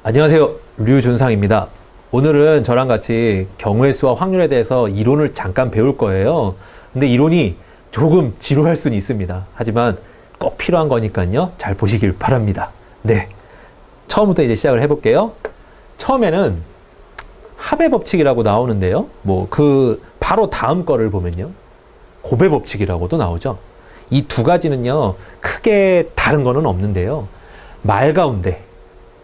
안녕하세요. 류준상입니다. 오늘은 저랑 같이 경우의 수와 확률에 대해서 이론을 잠깐 배울 거예요. 근데 이론이 조금 지루할 수는 있습니다. 하지만 꼭 필요한 거니까요. 잘 보시길 바랍니다. 네. 처음부터 이제 시작을 해볼게요. 처음에는 합의 법칙이라고 나오는데요. 바로 다음 거를 보면요. 곱의 법칙이라고도 나오죠. 이 두 가지는요. 크게 다른 거는 없는데요. 말 가운데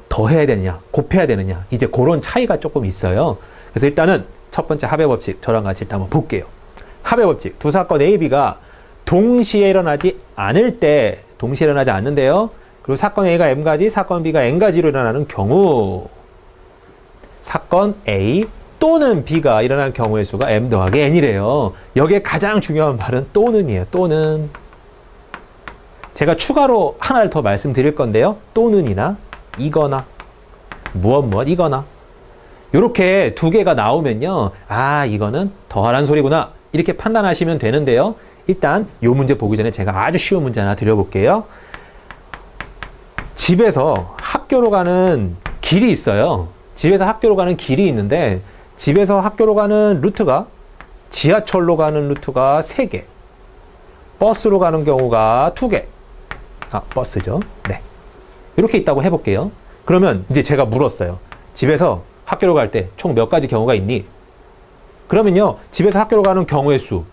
더해야 되느냐, 곱해야 되느냐, 이제 그런 차이가 조금 있어요. 그래서 일단은 첫 번째 합의 법칙, 저랑 같이 일단 한번 볼게요. 합의 법칙, 두 사건 A, B가 동시에 일어나지 않는데요. 그리고 사건 A가 M가지, 사건 B가 N가지로 일어나는 경우, 사건 A 또는 B가 일어나는 경우의 수가 M 더하기 N이래요. 여기에 가장 중요한 말은 또는이에요. 또는. 제가 추가로 하나를 더 말씀드릴 건데요. 또는이나 이거나 이거나 이렇게 두 개가 나오면요. 아, 이거는 더하란 소리구나. 이렇게 판단하시면 되는데요. 일단 이 문제 보기 전에 제가 아주 쉬운 문제 하나 드려볼게요. 집에서 학교로 가는 길이 있어요. 집에서 학교로 가는 길이 있는데 집에서 학교로 가는 루트가 지하철로 가는 루트가 3개, 버스로 가는 경우가 2개. 버스죠. 네. 이렇게 있다고 해볼게요. 그러면 이제 제가 물었어요. 집에서 학교로 갈 때 총 몇 가지 경우가 있니? 그러면요. 집에서 학교로 가는 경우의 수,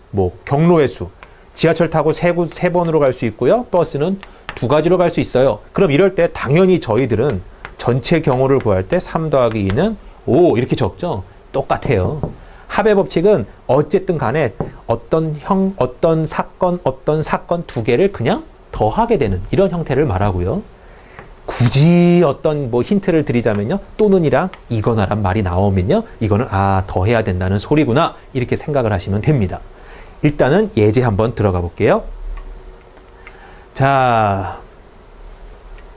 경로의 수. 지하철 타고 3번으로 갈 수 있고요. 버스는 2가지로 갈 수 있어요. 그럼 이럴 때 당연히 저희들은 전체 경우를 구할 때 3 더하기 2는 5 이렇게 적죠. 똑같아요. 합의 법칙은 어쨌든 간에 어떤 사건 두 개를 그냥 더하게 되는 이런 형태를 말하고요. 굳이 어떤 힌트를 드리자면요. 또는이랑 이거나란 말이 나오면요. 이거는 더해야 된다는 소리구나. 이렇게 생각을 하시면 됩니다. 일단은 예제 한번 들어가 볼게요. 자,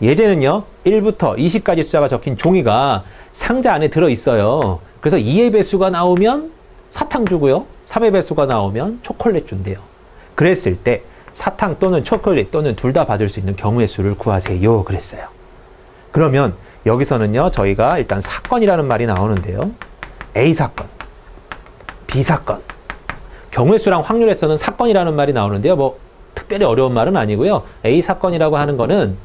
예제는요. 1부터 20까지 숫자가 적힌 종이가 상자 안에 들어있어요. 그래서 2의 배수가 나오면 사탕 주고요. 3의 배수가 나오면 초콜릿 준대요. 그랬을 때 사탕 또는 초콜릿 또는 둘 다 받을 수 있는 경우의 수를 구하세요. 그랬어요. 그러면 여기서는요. 저희가 일단 사건이라는 말이 나오는데요. A 사건, B 사건. 경우의 수랑 확률에서는 사건이라는 말이 나오는데요. 특별히 어려운 말은 아니고요. A 사건이라고 하는 거는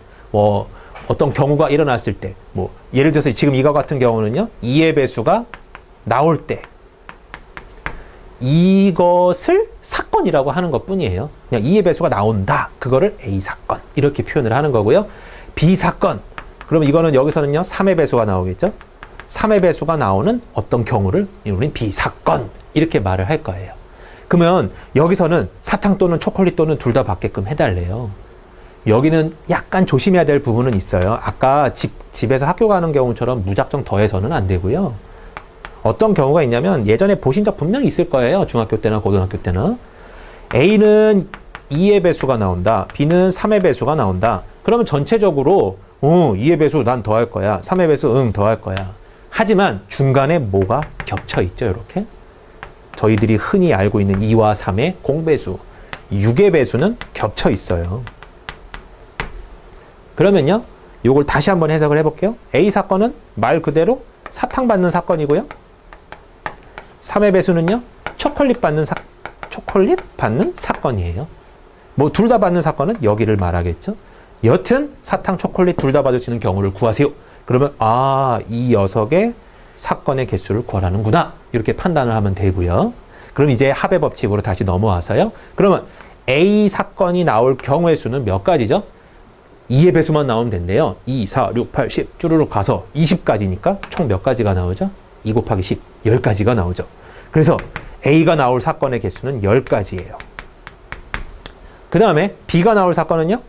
어떤 경우가 일어났을 때 예를 들어서 지금 이거 같은 경우는요. 2의 배수가 나올 때 이것을 사건이라고 하는 것 뿐이에요. 그냥 2의 배수가 나온다. 그거를 A 사건 이렇게 표현을 하는 거고요. B 사건. 그러면 이거는 여기서는요. 3의 배수가 나오겠죠. 3의 배수가 나오는 어떤 경우를 우리는 B 사건 이렇게 말을 할 거예요. 그러면 여기서는 사탕 또는 초콜릿 또는 둘 다 받게끔 해달래요. 여기는 약간 조심해야 될 부분은 있어요. 아까 집에서 학교 가는 경우처럼 무작정 더해서는 안 되고요. 어떤 경우가 있냐면 예전에 보신 적 분명히 있을 거예요. 중학교 때나 고등학교 때나. A는 2의 배수가 나온다. B는 3의 배수가 나온다. 그러면 전체적으로 2의 배수 난 더할 거야. 3의 배수 더할 거야. 하지만 중간에 뭐가 겹쳐 있죠. 이렇게. 저희들이 흔히 알고 있는 2와 3의 공배수, 6의 배수는 겹쳐 있어요. 그러면요. 요걸 다시 한번 해석을 해볼게요. A 사건은 말 그대로 사탕 받는 사건이고요. 3의 배수는요. 초콜릿 받는 사건이에요. 둘 다 받는 사건은 여기를 말하겠죠. 여튼 사탕, 초콜릿 둘 다 받을 수 있는 경우를 구하세요. 그러면 이 녀석의 사건의 개수를 구하라는구나. 이렇게 판단을 하면 되고요. 그럼 이제 합의 법칙으로 다시 넘어와서요. 그러면 A 사건이 나올 경우의 수는 몇 가지죠? 2의 배수만 나오면 된대요. 2, 4, 6, 8, 10 쭈루룩 가서 20까지니까 총 몇 가지가 나오죠? 2 곱하기 10, 10가지가 나오죠. 그래서 A가 나올 사건의 개수는 10가지예요. 그 다음에 B가 나올 사건은요?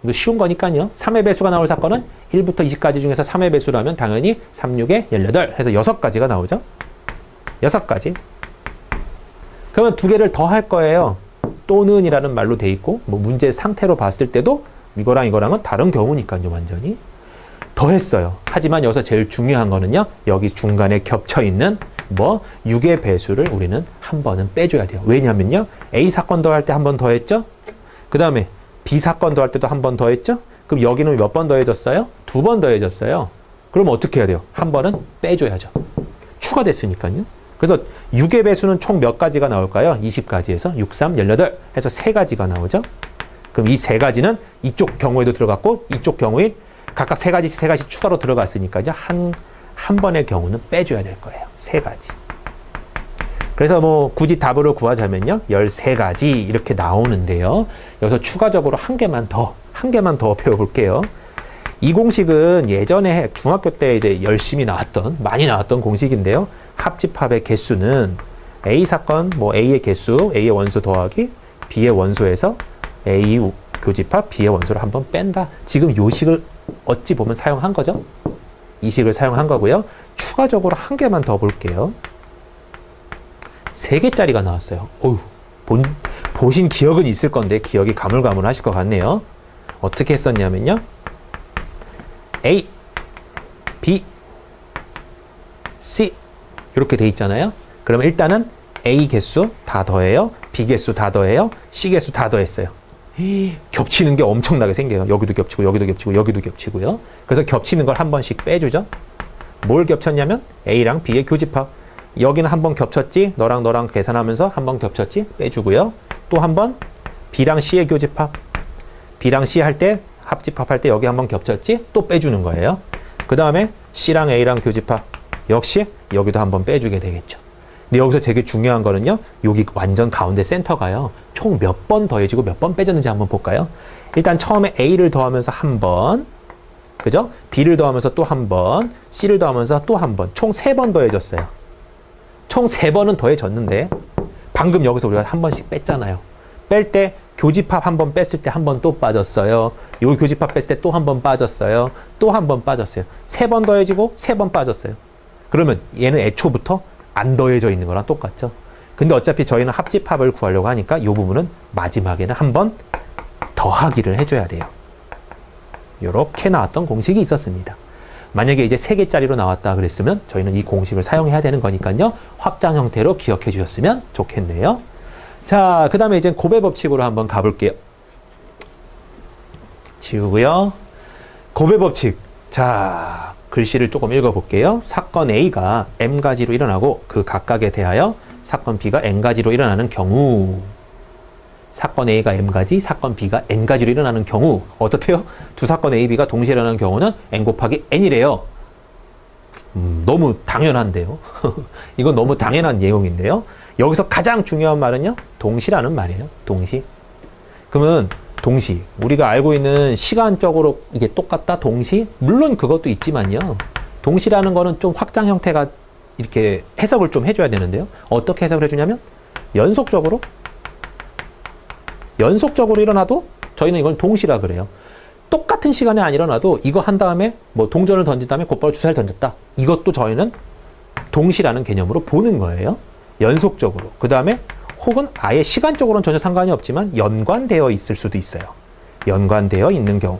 이거 쉬운 거니까요. 3의 배수가 나올 사건은 1부터 20까지 중에서 3의 배수라면 당연히 3, 6에 18 해서 6가지가 나오죠. 6가지. 그러면 두 개를 더 할 거예요. 또는 이라는 말로 돼 있고 문제 상태로 봤을 때도 이거랑 이거랑은 다른 경우니까요. 완전히. 더했어요. 하지만 여기서 제일 중요한 거는요. 여기 중간에 겹쳐있는 6의 배수를 우리는 한 번은 빼줘야 돼요. 왜냐면요. A 사건 더할 때 한 번 더했죠. 그 다음에 B 사건 더할 때도 한 번 더했죠. 그럼 여기는 몇 번 더해졌어요? 2번 더해졌어요. 그럼 어떻게 해야 돼요? 한 번은 빼줘야죠. 추가됐으니까요. 그래서 6의 배수는 총 몇 가지가 나올까요? 20가지에서 6, 3, 18 해서 3가지가 나오죠. 그럼 이 3가지는 이쪽 경우에도 들어갔고 이쪽 경우에 각각 3가지씩 3가지 추가로 들어갔으니까요. 한 번의 경우는 빼줘야 될 거예요. 3가지. 그래서 뭐 굳이 답으로 구하자면요. 13가지 이렇게 나오는데요. 여기서 추가적으로 한 개만 더 배워볼게요. 이 공식은 예전에 중학교 때 이제 많이 나왔던 공식인데요. 합집합의 개수는 A 사건, 뭐 A의 개수, A의 원소 더하기 B의 원소에서 A 교집합, B의 원소를 한번 뺀다. 지금 요 식을 어찌 보면 사용한 거죠. 이 식을 사용한 거고요. 추가적으로 한 개만 더 볼게요. 3개짜리가 나왔어요. 어휴, 보신 기억은 있을 건데 기억이 가물가물하실 것 같네요. 어떻게 했었냐면요. A, B, C 이렇게 돼 있잖아요. 그러면 일단은 A 개수 다 더해요. B 개수 다 더해요. C 개수 다 더했어요. 겹치는 게 엄청나게 생겨요. 여기도 겹치고 여기도 겹치고 여기도 겹치고요. 그래서 겹치는 걸 한 번씩 빼주죠. 뭘 겹쳤냐면 A랑 B의 교집합. 여기는 한 번 겹쳤지. 너랑 계산하면서 한 번 겹쳤지. 빼주고요. 또 한 번 B랑 C의 교집합. B랑 C 할 때 합집합할 때 여기 한 번 겹쳤지. 또 빼주는 거예요. 그 다음에 C랑 A랑 교집합. 역시 여기도 한 번 빼주게 되겠죠. 근데 여기서 되게 중요한 거는요. 여기 완전 가운데 센터가요. 총 몇 번 더해지고 몇 번 빼졌는지 한번 볼까요? 일단 처음에 A를 더하면서 한 번, 그죠? B를 더하면서 또 한 번, C를 더하면서 또 한 번, 총 3번 더해졌어요. 총 3번은 더해졌는데 방금 여기서 우리가 한 번씩 뺐잖아요. 뺄 때 교집합 한 번 뺐을 때 한 번 또 빠졌어요. 요 교집합 뺐을 때 또 한 번 빠졌어요. 또 한 번 빠졌어요. 3번 더해지고 3번 빠졌어요. 그러면 얘는 애초부터 안 더해져 있는 거랑 똑같죠. 근데 어차피 저희는 합집합을 구하려고 하니까 이 부분은 마지막에는 한 번 더하기를 해줘야 돼요. 이렇게 나왔던 공식이 있었습니다. 만약에 이제 3개짜리로 나왔다 그랬으면 저희는 이 공식을 사용해야 되는 거니까요. 확장 형태로 기억해 주셨으면 좋겠네요. 자, 그 다음에 이제 곱의 법칙으로 한번 가볼게요. 지우고요. 곱의 법칙. 자, 글씨를 조금 읽어볼게요. 사건 A가 M가지로 일어나고 그 각각에 대하여 사건 B가 N가지로 일어나는 경우, 사건 A가 M가지, 사건 B가 N가지로 일어나는 경우 어떻대요? 두 사건 A, B가 동시에 일어나는 경우는 N 곱하기 N이래요. 너무 당연한데요. 이건 너무 당연한 내용인데요. 여기서 가장 중요한 말은요. 동시라는 말이에요. 동시. 그러면 동시, 우리가 알고 있는 시간적으로 이게 똑같다, 동시? 물론 그것도 있지만요. 동시라는 거는 좀 확장 형태가 이렇게 해석을 좀 해줘야 되는데요. 어떻게 해석을 해주냐면 연속적으로 일어나도 저희는 이걸 동시라 그래요. 똑같은 시간에 안 일어나도 이거 한 다음에 뭐 동전을 던진 다음에 곧바로 주사를 던졌다. 이것도 저희는 동시라는 개념으로 보는 거예요. 연속적으로. 그 다음에 혹은 아예 시간적으로는 전혀 상관이 없지만 연관되어 있을 수도 있어요. 연관되어 있는 경우.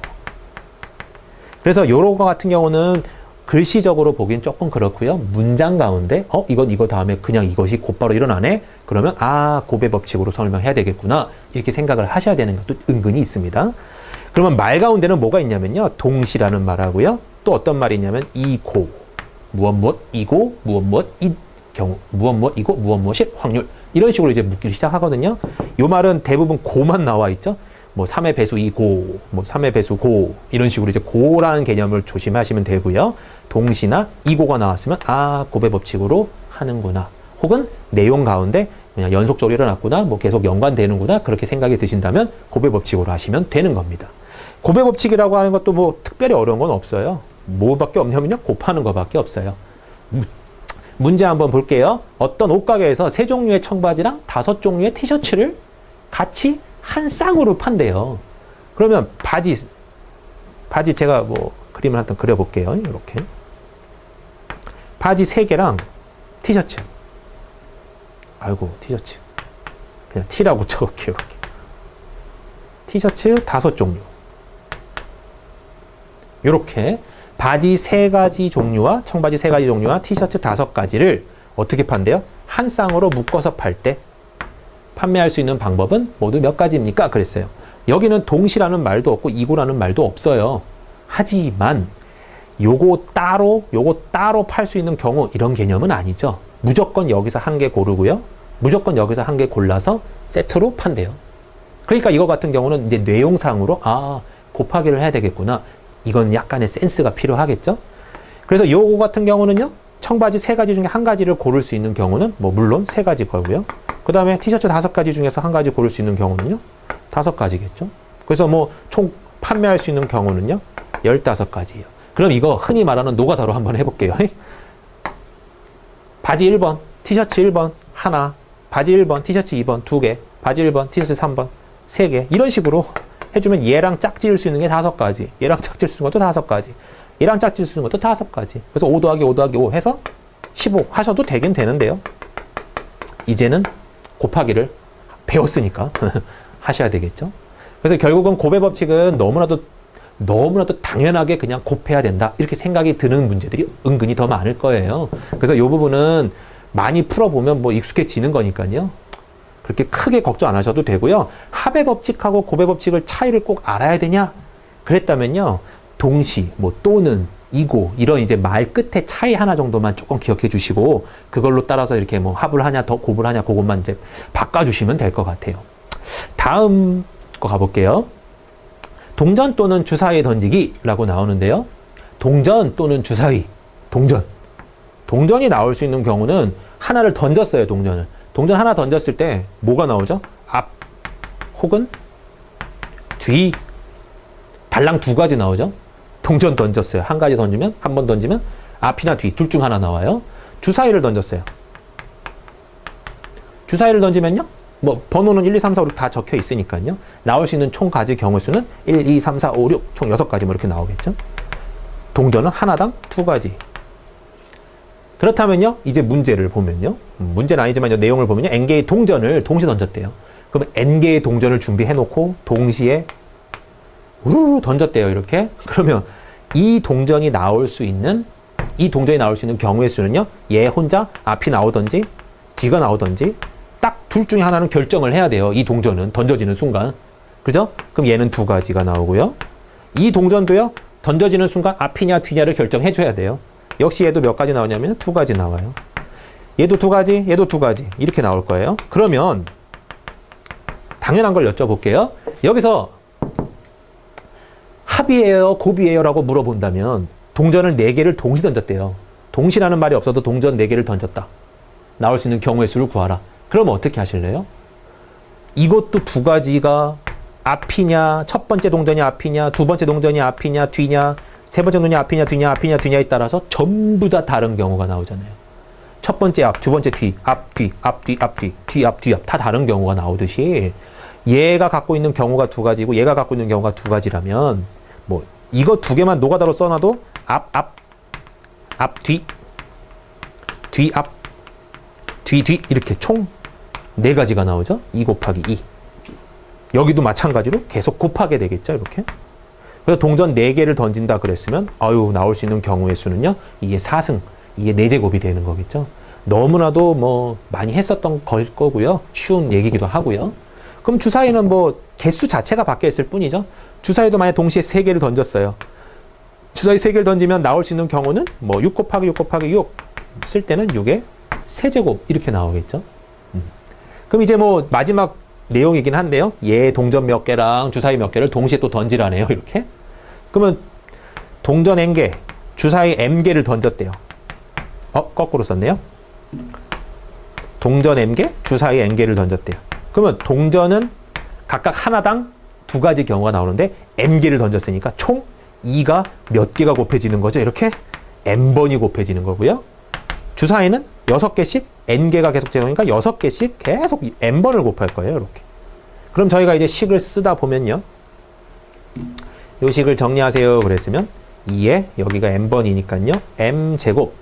그래서 요런 거 같은 경우는 글씨적으로 보긴 조금 그렇고요. 문장 가운데 이거 다음에 그냥 이것이 곧바로 일어나네? 그러면 곱의 법칙으로 설명해야 되겠구나. 이렇게 생각을 하셔야 되는 것도 은근히 있습니다. 그러면 말 가운데는 뭐가 있냐면요. 동시라는 말하고요. 또 어떤 말이 있냐면 이고, 무엇 이고, 무엇 이 경우, 무엇 이고, 무엇이 확률. 이런 식으로 이제 묻기를 시작하거든요. 요 말은 대부분 고만 나와 있죠. 뭐 3의 배수 이고, 뭐 3의 배수 고, 이런 식으로 이제 고라는 개념을 조심하시면 되고요. 동시나 이고가 나왔으면 곱의 법칙으로 하는구나. 혹은 내용 가운데 그냥 연속적으로 일어났구나, 뭐 계속 연관되는구나, 그렇게 생각이 드신다면 곱의 법칙으로 하시면 되는 겁니다. 곱의 법칙이라고 하는 것도 뭐 특별히 어려운 건 없어요. 뭐밖에 없냐면요. 곱하는 것밖에 없어요. 문제 한번 볼게요. 어떤 옷가게에서 3종류의 청바지랑 5종류의 티셔츠를 같이 한 쌍으로 판대요. 그러면 바지 제가 뭐 그림을 한번 그려볼게요. 이렇게 바지 3개랑 티셔츠. 아이고 티셔츠. 그냥 T라고 적을게요. 이렇게. 티셔츠 5종류. 이렇게 바지 3가지 종류와 청바지 3가지 종류와 티셔츠 5가지를 어떻게 판대요? 한 쌍으로 묶어서 팔 때 판매할 수 있는 방법은 모두 몇 가지입니까? 그랬어요. 여기는 동시라는 말도 없고 이고라는 말도 없어요. 하지만 요거 따로 팔 수 있는 경우 이런 개념은 아니죠. 무조건 여기서 한 개 고르고요. 무조건 여기서 한 개 골라서 세트로 판대요. 그러니까 이거 같은 경우는 이제 내용상으로 곱하기를 해야 되겠구나. 이건 약간의 센스가 필요하겠죠. 그래서 요거 같은 경우는요. 청바지 3가지 중에 한 가지를 고를 수 있는 경우는 뭐 물론 3가지 거고요. 그 다음에 티셔츠 5가지 중에서 한 가지 고를 수 있는 경우는요. 5가지겠죠. 그래서 뭐 총 판매할 수 있는 경우는요. 15가지예요. 그럼 이거 흔히 말하는 노가다로 한번 해볼게요. 바지 1번, 티셔츠 1번, 하나, 바지 1번, 티셔츠 2번, 2개, 바지 1번, 티셔츠 3번, 3개. 이런 식으로 해주면 얘랑 짝지을 수 있는 게 5가지, 얘랑 짝지을 수 있는 것도 5가지, 얘랑 짝지을 수 있는 것도 5가지. 그래서 5 더하기 5 더하기 5 해서 15 하셔도 되긴 되는데요. 이제는 곱하기를 배웠으니까 하셔야 되겠죠. 그래서 결국은 곱의 법칙은 너무나도 당연하게 그냥 곱해야 된다. 이렇게 생각이 드는 문제들이 은근히 더 많을 거예요. 그래서 이 부분은 많이 풀어보면 뭐 익숙해지는 거니까요. 그렇게 크게 걱정 안 하셔도 되고요. 합의 법칙하고 곱의 법칙을 차이를 꼭 알아야 되냐? 그랬다면요. 동시, 뭐 또는, 이고 이런 이제 말 끝에 차이 하나 정도만 조금 기억해 주시고 그걸로 따라서 이렇게 뭐 합을 하냐 더 곱을 하냐 그것만 이제 바꿔주시면 될 것 같아요. 다음 거 가볼게요. 동전 또는 주사위에 던지기라고 나오는데요. 동전 또는 주사위, 동전이 나올 수 있는 경우는 하나를 던졌어요. 동전 하나 던졌을 때 뭐가 나오죠? 앞 혹은 뒤, 달랑 2가지 나오죠. 동전 던졌어요. 한 번 던지면 앞이나 뒤 둘 중 하나 나와요. 주사위를 던졌어요. 주사위를 던지면요. 뭐 번호는 1, 2, 3, 4, 5, 6 다 적혀 있으니까요. 나올 수 있는 총 가지 경우 수는 1, 2, 3, 4, 5, 6 총 6가지 뭐 이렇게 나오겠죠. 동전은 하나당 2가지. 그렇다면요. 이제 문제를 보면요. 문제는 아니지만 내용을 보면요. N개의 동전을 동시에 던졌대요. 그럼 N개의 동전을 준비해 놓고 동시에 우르르 던졌대요. 이렇게. 그러면 이 동전이 나올 수 있는 경우의 수는요. 얘 혼자 앞이 나오든지 뒤가 나오든지 딱 둘 중에 하나는 결정을 해야 돼요. 이 동전은 던져지는 순간. 그죠? 그럼 얘는 2가지가 나오고요. 이 동전도요. 던져지는 순간 앞이냐 뒤냐를 결정해 줘야 돼요. 역시 얘도 몇 가지 나오냐면 2가지 나와요. 얘도 2가지, 얘도 2가지. 이렇게 나올 거예요. 그러면 당연한 걸 여쭤볼게요. 여기서 합이에요, 곱이에요 라고 물어본다면 동전을 4개를 동시에 던졌대요. 동시라는 말이 없어도 동전 4개를 던졌다. 나올 수 있는 경우의 수를 구하라. 그러면 어떻게 하실래요? 이것도 2가지가 앞이냐, 첫 번째 동전이 앞이냐, 두 번째 동전이 앞이냐, 뒤냐, 세 번째 동전이 앞이냐, 뒤냐에 따라서 전부 다 다른 경우가 나오잖아요. 첫 번째 앞, 두 번째 뒤, 앞, 뒤, 앞, 뒤, 앞, 뒤, 뒤, 앞, 뒤, 앞 다 다른 경우가 나오듯이 얘가 갖고 있는 경우가 2가지고 얘가 갖고 있는 경우가 2가지라면 뭐 이거 2개만 노가다로 써놔도 앞, 뒤, 앞, 뒤 이렇게 총 4가지가 나오죠. 2 곱하기 2. 여기도 마찬가지로 계속 곱하게 되겠죠. 이렇게. 그래서 동전 4개를 던진다 그랬으면 나올 수 있는 경우의 수는요. 이게 4승, 이게 4제곱이 되는 거겠죠. 너무나도 뭐 많이 했었던 거고요. 쉬운 얘기기도 하고요. 그럼 주사위는 뭐 개수 자체가 바뀌어 있을 뿐이죠. 주사위도 만약 동시에 3개를 던졌어요. 주사위 3개를 던지면 나올 수 있는 경우는 뭐 6 곱하기 6 곱하기 6 쓸 때는 6의 세제곱 이렇게 나오겠죠. 그럼 이제 뭐 마지막 내용이긴 한데요. 얘 동전 몇 개랑 주사위 몇 개를 동시에 또 던지라네요. 이렇게. 그러면 동전 N개, 주사위 M개를 던졌대요. 거꾸로 썼네요. 동전 M개, 주사위 N개를 던졌대요. 그러면 동전은 각각 하나당 2가지 경우가 나오는데 M개를 던졌으니까 총 2가 몇 개가 곱해지는 거죠. 이렇게 N번이 곱해지는 거고요. 주사위는 6개씩 N개가 계속 제곱이니까 6개씩 계속 N번을 곱할 거예요. 이렇게. 그럼 저희가 이제 식을 쓰다 보면요. 이 식을 정리하세요. 그랬으면 2에 여기가 N번이니까요. M제곱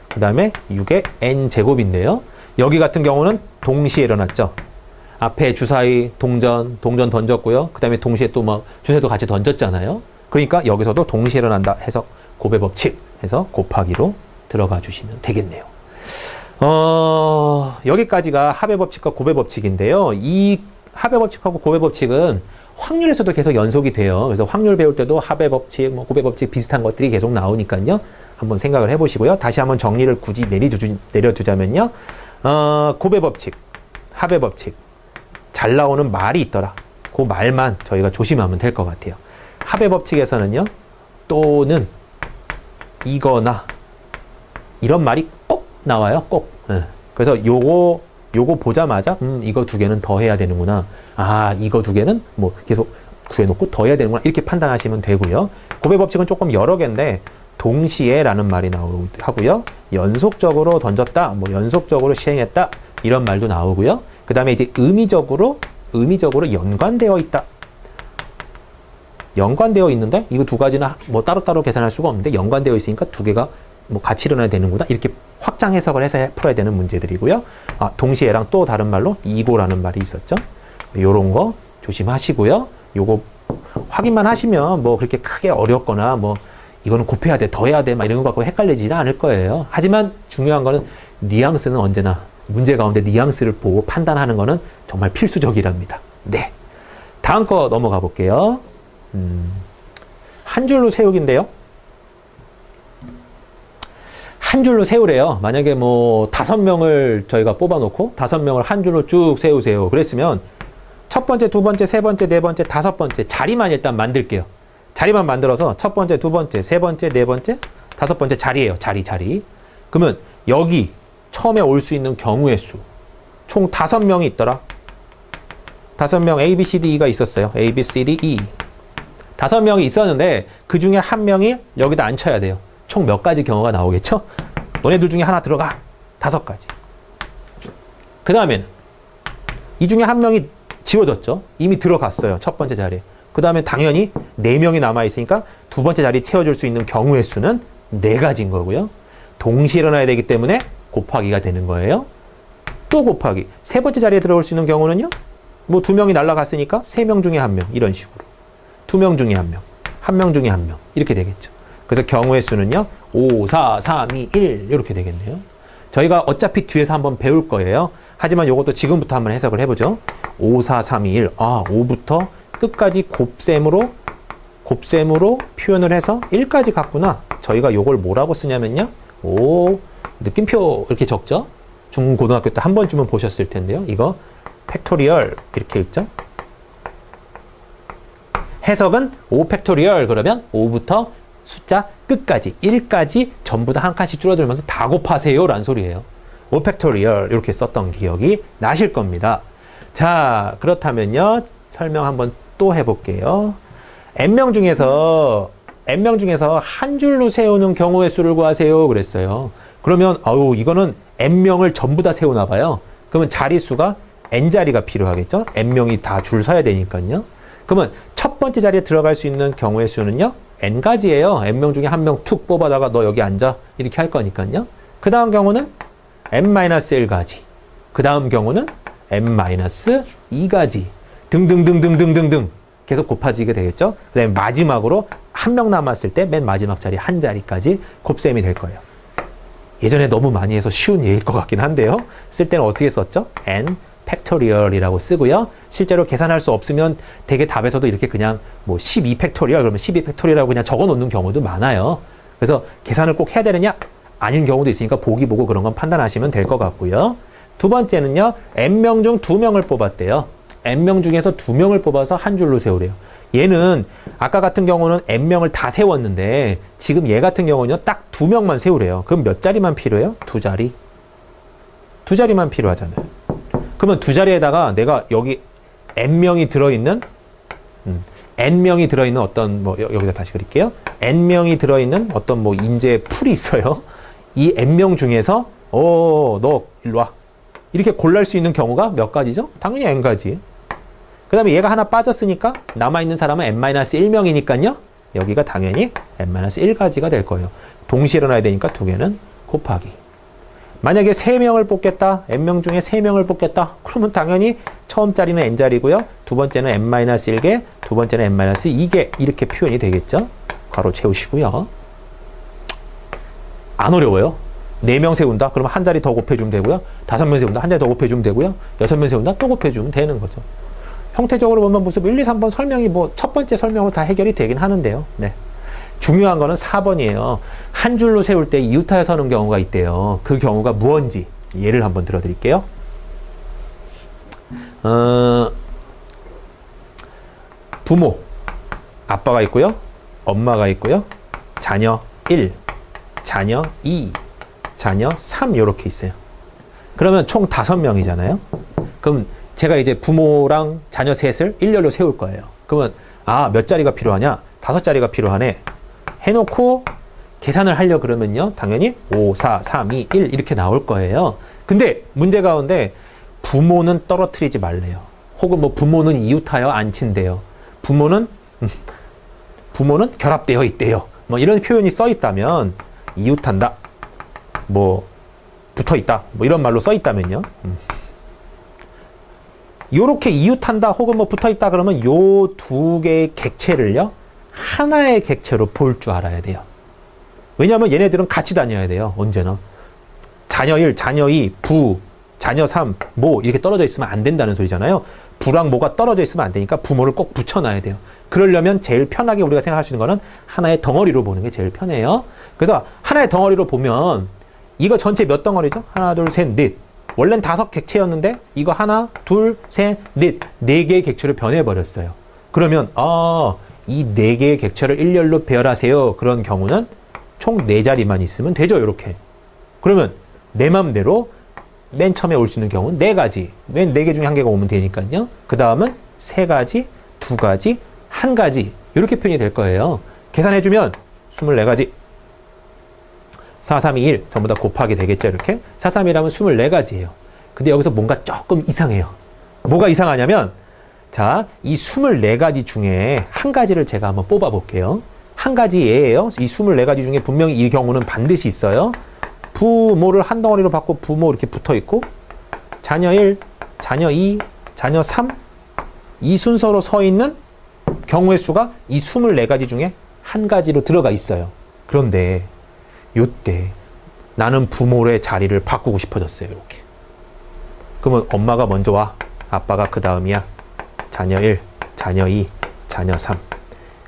그 다음에 6의 N제곱인데요. 여기 같은 경우는 동시에 일어났죠. 앞에 주사위, 동전 던졌고요. 그 다음에 동시에 또 막 주사위도 같이 던졌잖아요. 그러니까 여기서도 동시에 일어난다 해서 곱의 법칙 해서 곱하기로 들어가 주시면 되겠네요. 여기까지가 합의 법칙과 곱의 법칙인데요. 이 합의 법칙하고 곱의 법칙은 확률에서도 계속 연속이 돼요. 그래서 확률 배울 때도 합의 법칙, 뭐 곱의 법칙 비슷한 것들이 계속 나오니까요. 한번 생각을 해보시고요. 다시 한번 정리를 굳이 내려주자면요. 곱의 법칙, 합의 법칙, 잘 나오는 말이 있더라. 그 말만 저희가 조심하면 될 것 같아요. 합의 법칙에서는요. 또는, 이거나 이런 말이 꼭 나와요. 꼭. 그래서 요거 보자마자 이거 두 개는 더 해야 되는구나. 아, 이거 두 개는 뭐 계속 구해놓고 더 해야 되는구나. 이렇게 판단하시면 되고요. 곱의 법칙은 조금 여러 개인데 동시에 라는 말이 나오고요. 연속적으로 던졌다. 뭐 연속적으로 시행했다. 이런 말도 나오고요. 그 다음에 이제 의미적으로 연관되어 있다. 연관되어 있는데 이거 두 가지는 뭐 따로따로 계산할 수가 없는데 연관되어 있으니까 두 개가 뭐 같이 일어나야 되는구나. 이렇게 확장 해석을 해서 풀어야 되는 문제들이고요. 아, 동시에랑 또 다른 말로 이고라는 말이 있었죠. 요런 거 조심하시고요. 요거 확인만 하시면 뭐 그렇게 크게 어렵거나 뭐 이거는 곱해야 돼, 더해야 돼, 막 이런 거 갖고 헷갈리지는 않을 거예요. 하지만 중요한 거는 뉘앙스는 언제나 문제 가운데 뉘앙스를 보고 판단하는 거는 정말 필수적이랍니다. 네. 다음 거 넘어가 볼게요. 한 줄로 세우기인데요. 한 줄로 세우래요. 만약에 뭐 5명을 저희가 뽑아놓고 5명을 한 줄로 쭉 세우세요. 그랬으면 첫 번째, 두 번째, 세 번째, 네 번째, 다섯 번째 자리만 일단 만들게요. 자리만 만들어서 첫 번째, 두 번째, 세 번째, 네 번째, 다섯 번째 자리예요. 자리. 그러면 여기 처음에 올 수 있는 경우의 수. 총 5명이 있더라. 5명 A, B, C, D, E가 있었어요. A, B, C, D, E. 5명이 있었는데 그 중에 한 명이 여기다 앉혀야 돼요. 총 몇 가지 경우가 나오겠죠? 너네들 중에 하나 들어가. 5가지. 그 다음에는 이 중에 한 명이 지워졌죠? 이미 들어갔어요. 첫 번째 자리에. 그 다음에 당연히 4명이 남아있으니까 두 번째 자리 채워줄 수 있는 경우의 수는 4가지인 거고요. 동시에 일어나야 되기 때문에 곱하기가 되는 거예요. 또 곱하기. 세 번째 자리에 들어올 수 있는 경우는요. 뭐 2명이 날아갔으니까 3명 중에 1명. 이런 식으로. 2명 중에 1명. 1명 중에 1명. 이렇게 되겠죠. 그래서 경우의 수는요. 5, 4, 3, 2, 1 이렇게 되겠네요. 저희가 어차피 뒤에서 한번 배울 거예요. 하지만 이것도 지금부터 한번 해석을 해보죠. 5, 4, 3, 2, 1. 아, 5부터 끝까지 곱셈으로 표현을 해서 1까지 갔구나. 저희가 요걸 뭐라고 쓰냐면요. 오, 느낌표 이렇게 적죠. 중고등학교 때 한 번쯤은 보셨을 텐데요. 이거 팩토리얼 이렇게 읽죠. 해석은 5 팩토리얼 그러면 5부터 숫자 끝까지 1까지 전부 다 한 칸씩 줄어들면서 다 곱하세요 라는 소리예요. 5 팩토리얼 이렇게 썼던 기억이 나실 겁니다. 자, 그렇다면요. 설명 한번 또 해볼게요. n명 중에서 한 줄로 세우는 경우의 수를 구하세요 그랬어요. 그러면 이거는 n명을 전부 다 세우나 봐요. 그러면 자릿수가 n자리가 필요하겠죠. n명이 다 줄 서야 되니까요. 그러면 첫 번째 자리에 들어갈 수 있는 경우의 수는요. n가지예요. n명 중에 한 명 툭 뽑아다가 너 여기 앉아 이렇게 할 거니까요. 그 다음 경우는 n-1가지. 그 다음 경우는 n-2가지. 등등등등등등등 계속 곱해지게 되겠죠. 그 다음에 마지막으로 한 명 남았을 때 맨 마지막 자리 한 자리까지 곱셈이 될 거예요. 예전에 너무 많이 해서 쉬운 예일 것 같긴 한데요. 쓸 때는 어떻게 썼죠? n 팩토리얼이라고 쓰고요. 실제로 계산할 수 없으면 대개 답에서도 이렇게 그냥 뭐 12 팩토리얼 그러면 12 팩토리얼이라고 그냥 적어 놓는 경우도 많아요. 그래서 계산을 꼭 해야 되느냐? 아닌 경우도 있으니까 보기 보고 그런 건 판단하시면 될 것 같고요. 두 번째는요. n명 중 2명을 뽑았대요. n명 중에서 2명을 뽑아서 한 줄로 세우래요. 얘는 아까 같은 경우는 n명을 다 세웠는데 지금 얘 같은 경우는요. 딱 2명만 세우래요. 그럼 몇 자리만 필요해요? 2자리. 2자리만 필요하잖아요. 그러면 2자리에다가 내가 여기 n명이 들어있는 어떤 뭐 여기다 다시 그릴게요. n명이 들어있는 어떤 뭐 인재 풀이 있어요. 이 n명 중에서 너 일로 와. 이렇게 골랄 수 있는 경우가 몇 가지죠? 당연히 n가지. 그 다음에 얘가 하나 빠졌으니까 남아있는 사람은 n-1명이니까요. 여기가 당연히 n-1가지가 될 거예요. 동시에 일어나야 되니까 두 개는 곱하기. 만약에 3명을 뽑겠다. n명 중에 3명을 뽑겠다. 그러면 당연히 처음 자리는 n자리고요. 두 번째는 n-1개, 두 번째는 n-2개 이렇게 표현이 되겠죠. 괄호 채우시고요. 안 어려워요. 4명 세운다? 그러면 한 자리 더 곱해주면 되고요. 5명 세운다? 한 자리 더 곱해주면 되고요. 6명 세운다? 또 곱해주면 되는 거죠. 형태적으로 보면 무슨 1, 2, 3번 설명이 뭐 첫 번째 설명으로 다 해결이 되긴 하는데요. 네. 중요한 거는 4번이에요. 한 줄로 세울 때 이웃하여 서는 경우가 있대요. 그 경우가 무언지 예를 한번 들어드릴게요. 부모, 아빠가 있고요. 엄마가 있고요. 자녀 1, 자녀 2, 자녀 3 이렇게 있어요. 그러면 총 5명이잖아요. 그럼 제가 이제 부모랑 자녀 셋을 일렬로 세울 거예요. 그러면 몇 자리가 필요하냐? 5자리가 필요하네. 해놓고 계산을 하려 그러면요. 당연히 5, 4, 3, 2, 1 이렇게 나올 거예요. 근데 문제 가운데 부모는 떨어뜨리지 말래요. 혹은 뭐 부모는 이웃하여 안 친대요. 부모는 결합되어 있대요. 뭐 이런 표현이 써 있다면 이웃한다. 뭐 붙어 있다. 뭐 이런 말로 써 있다면요. 요렇게 이웃한다 혹은 뭐 붙어 있다 그러면 요 두 개의 객체를요. 하나의 객체로 볼 줄 알아야 돼요. 왜냐하면 얘네들은 같이 다녀야 돼요. 언제나. 자녀 1, 자녀 2, 부, 자녀 3, 모 이렇게 떨어져 있으면 안 된다는 소리잖아요. 부랑 모가 떨어져 있으면 안 되니까 부모를 꼭 붙여놔야 돼요. 그러려면 제일 편하게 우리가 생각할 수 있는 거는 하나의 덩어리로 보는 게 제일 편해요. 그래서 하나의 덩어리로 보면 이거 전체 몇 덩어리죠? 하나, 둘, 셋, 넷. 원래는 5객체였는데 이거 하나, 둘, 셋, 넷. 4개의 객체로 변해버렸어요. 그러면 이 4개의 객체를 일렬로 배열하세요. 그런 경우는 총 4자리만 있으면 되죠. 이렇게. 그러면 내 맘대로 맨 처음에 올 수 있는 경우는 4가지. 맨 4개 중에 1개가 오면 되니까요. 그 다음은 3가지, 2가지, 1가지. 이렇게 표현이 될 거예요. 계산해주면 24가지. 4, 3, 2, 1 전부 다 곱하기 되겠죠. 이렇게. 4, 3, 1하면 24가지예요. 근데 여기서 뭔가 조금 이상해요. 뭐가 이상하냐면 자, 이 24가지 중에 1가지를 제가 한번 뽑아 볼게요. 1가지 예예요. 이 24가지 중에 분명히 이 경우는 반드시 있어요. 부모를 한 덩어리로 받고 부모 이렇게 붙어 있고 자녀 1, 자녀 2, 자녀 3 이 순서로 서 있는 경우의 수가 이 24가지 중에 1가지로 들어가 있어요. 그런데 요때 나는 부모의 자리를 바꾸고 싶어졌어요. 이렇게. 그러면 엄마가 먼저 와. 아빠가 그 다음이야. 자녀 1, 자녀 2, 자녀 3.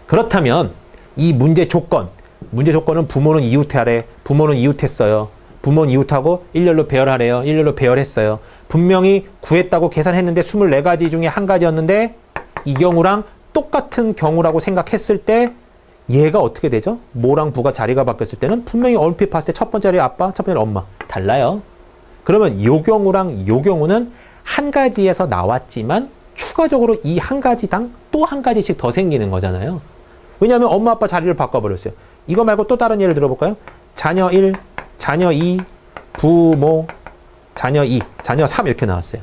그렇다면 이 문제 조건은 부모는 이웃하래. 부모는 이웃했어요. 부모는 이웃하고 일렬로 배열하래요. 일렬로 배열했어요. 분명히 구했다고 계산했는데 24가지 중에 1가지였는데 이 경우랑 똑같은 경우라고 생각했을 때 얘가 어떻게 되죠? 모랑 부가 자리가 바뀌었을 때는 분명히 얼핏 봤을 때 첫 번째 자리 아빠, 첫 번째 자리 엄마. 달라요. 그러면 요 경우랑 요 경우는 1가지에서 나왔지만 추가적으로 이 1가지당 또 1가지씩 더 생기는 거잖아요. 왜냐하면 엄마 아빠 자리를 바꿔버렸어요. 이거 말고 또 다른 예를 들어볼까요? 자녀 1, 자녀 2, 부모, 자녀 2, 자녀 3 이렇게 나왔어요.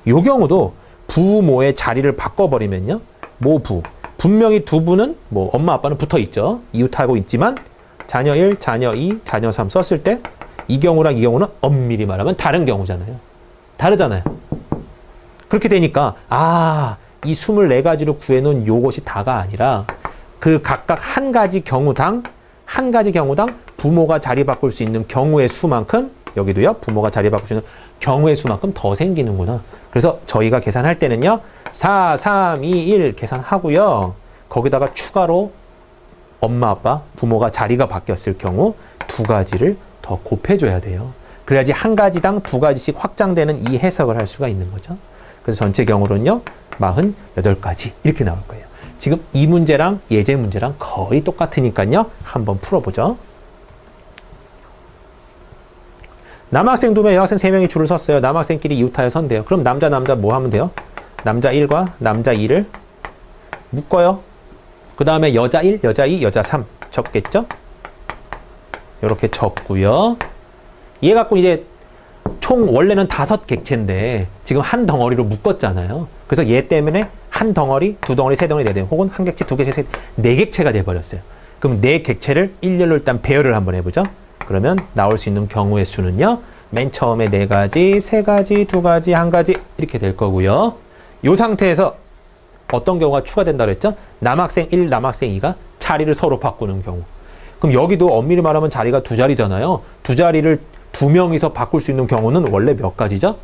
요 경우도 부모의 자리를 바꿔버리면요. 모부. 분명히 두 분은 뭐 엄마 아빠는 붙어 있죠. 이웃하고 있지만 자녀 1, 자녀 2, 자녀 3 썼을 때 이 경우랑 이 경우는 엄밀히 말하면 다른 경우잖아요. 다르잖아요. 그렇게 되니까 이 24가지로 구해놓은 요것이 다가 아니라 그 각각 1가지 경우당 부모가 자리 바꿀 수 있는 경우의 수만큼 여기도요. 부모가 자리 바꿀 수 있는 경우의 수만큼 더 생기는구나. 그래서 저희가 계산할 때는요. 4, 3, 2, 1 계산하고요. 거기다가 추가로 엄마, 아빠, 부모가 자리가 바뀌었을 경우 2가지를 더 곱해줘야 돼요. 그래야지 1가지당 2가지씩 확장되는 이 해석을 할 수가 있는 거죠. 그래서 전체 경우로는요. 48가지 이렇게 나올 거예요. 지금 이 문제랑 예제 문제랑 거의 똑같으니까요. 한번 풀어보죠. 남학생 2명, 여학생 3명이 줄을 섰어요. 남학생끼리 이웃하여 선대요. 그럼 남자 뭐 하면 돼요? 남자 1과 남자 2를 묶어요. 그 다음에 여자 1, 여자 2, 여자 3 적겠죠? 이렇게 적고요. 얘 갖고 이제 총 원래는 5객체인데 지금 한 덩어리로 묶었잖아요. 그래서 얘 때문에 한 덩어리, 2덩어리, 3덩어리, 4덩어리 혹은 1객체, 2객체, 4객체가 돼버렸어요. 그럼 4객체를 일렬로 일단 배열을 한번 해보죠. 그러면 나올 수 있는 경우의 수는요. 맨 처음에 4가지, 3가지, 2가지, 1가지 이렇게 될 거고요. 이 상태에서 어떤 경우가 추가된다고 그랬죠? 남학생 1, 남학생 2가 자리를 서로 바꾸는 경우. 그럼 여기도 엄밀히 말하면 자리가 2자리잖아요. 2자리를 2명이서 바꿀 수 있는 경우는 원래 몇 가지죠?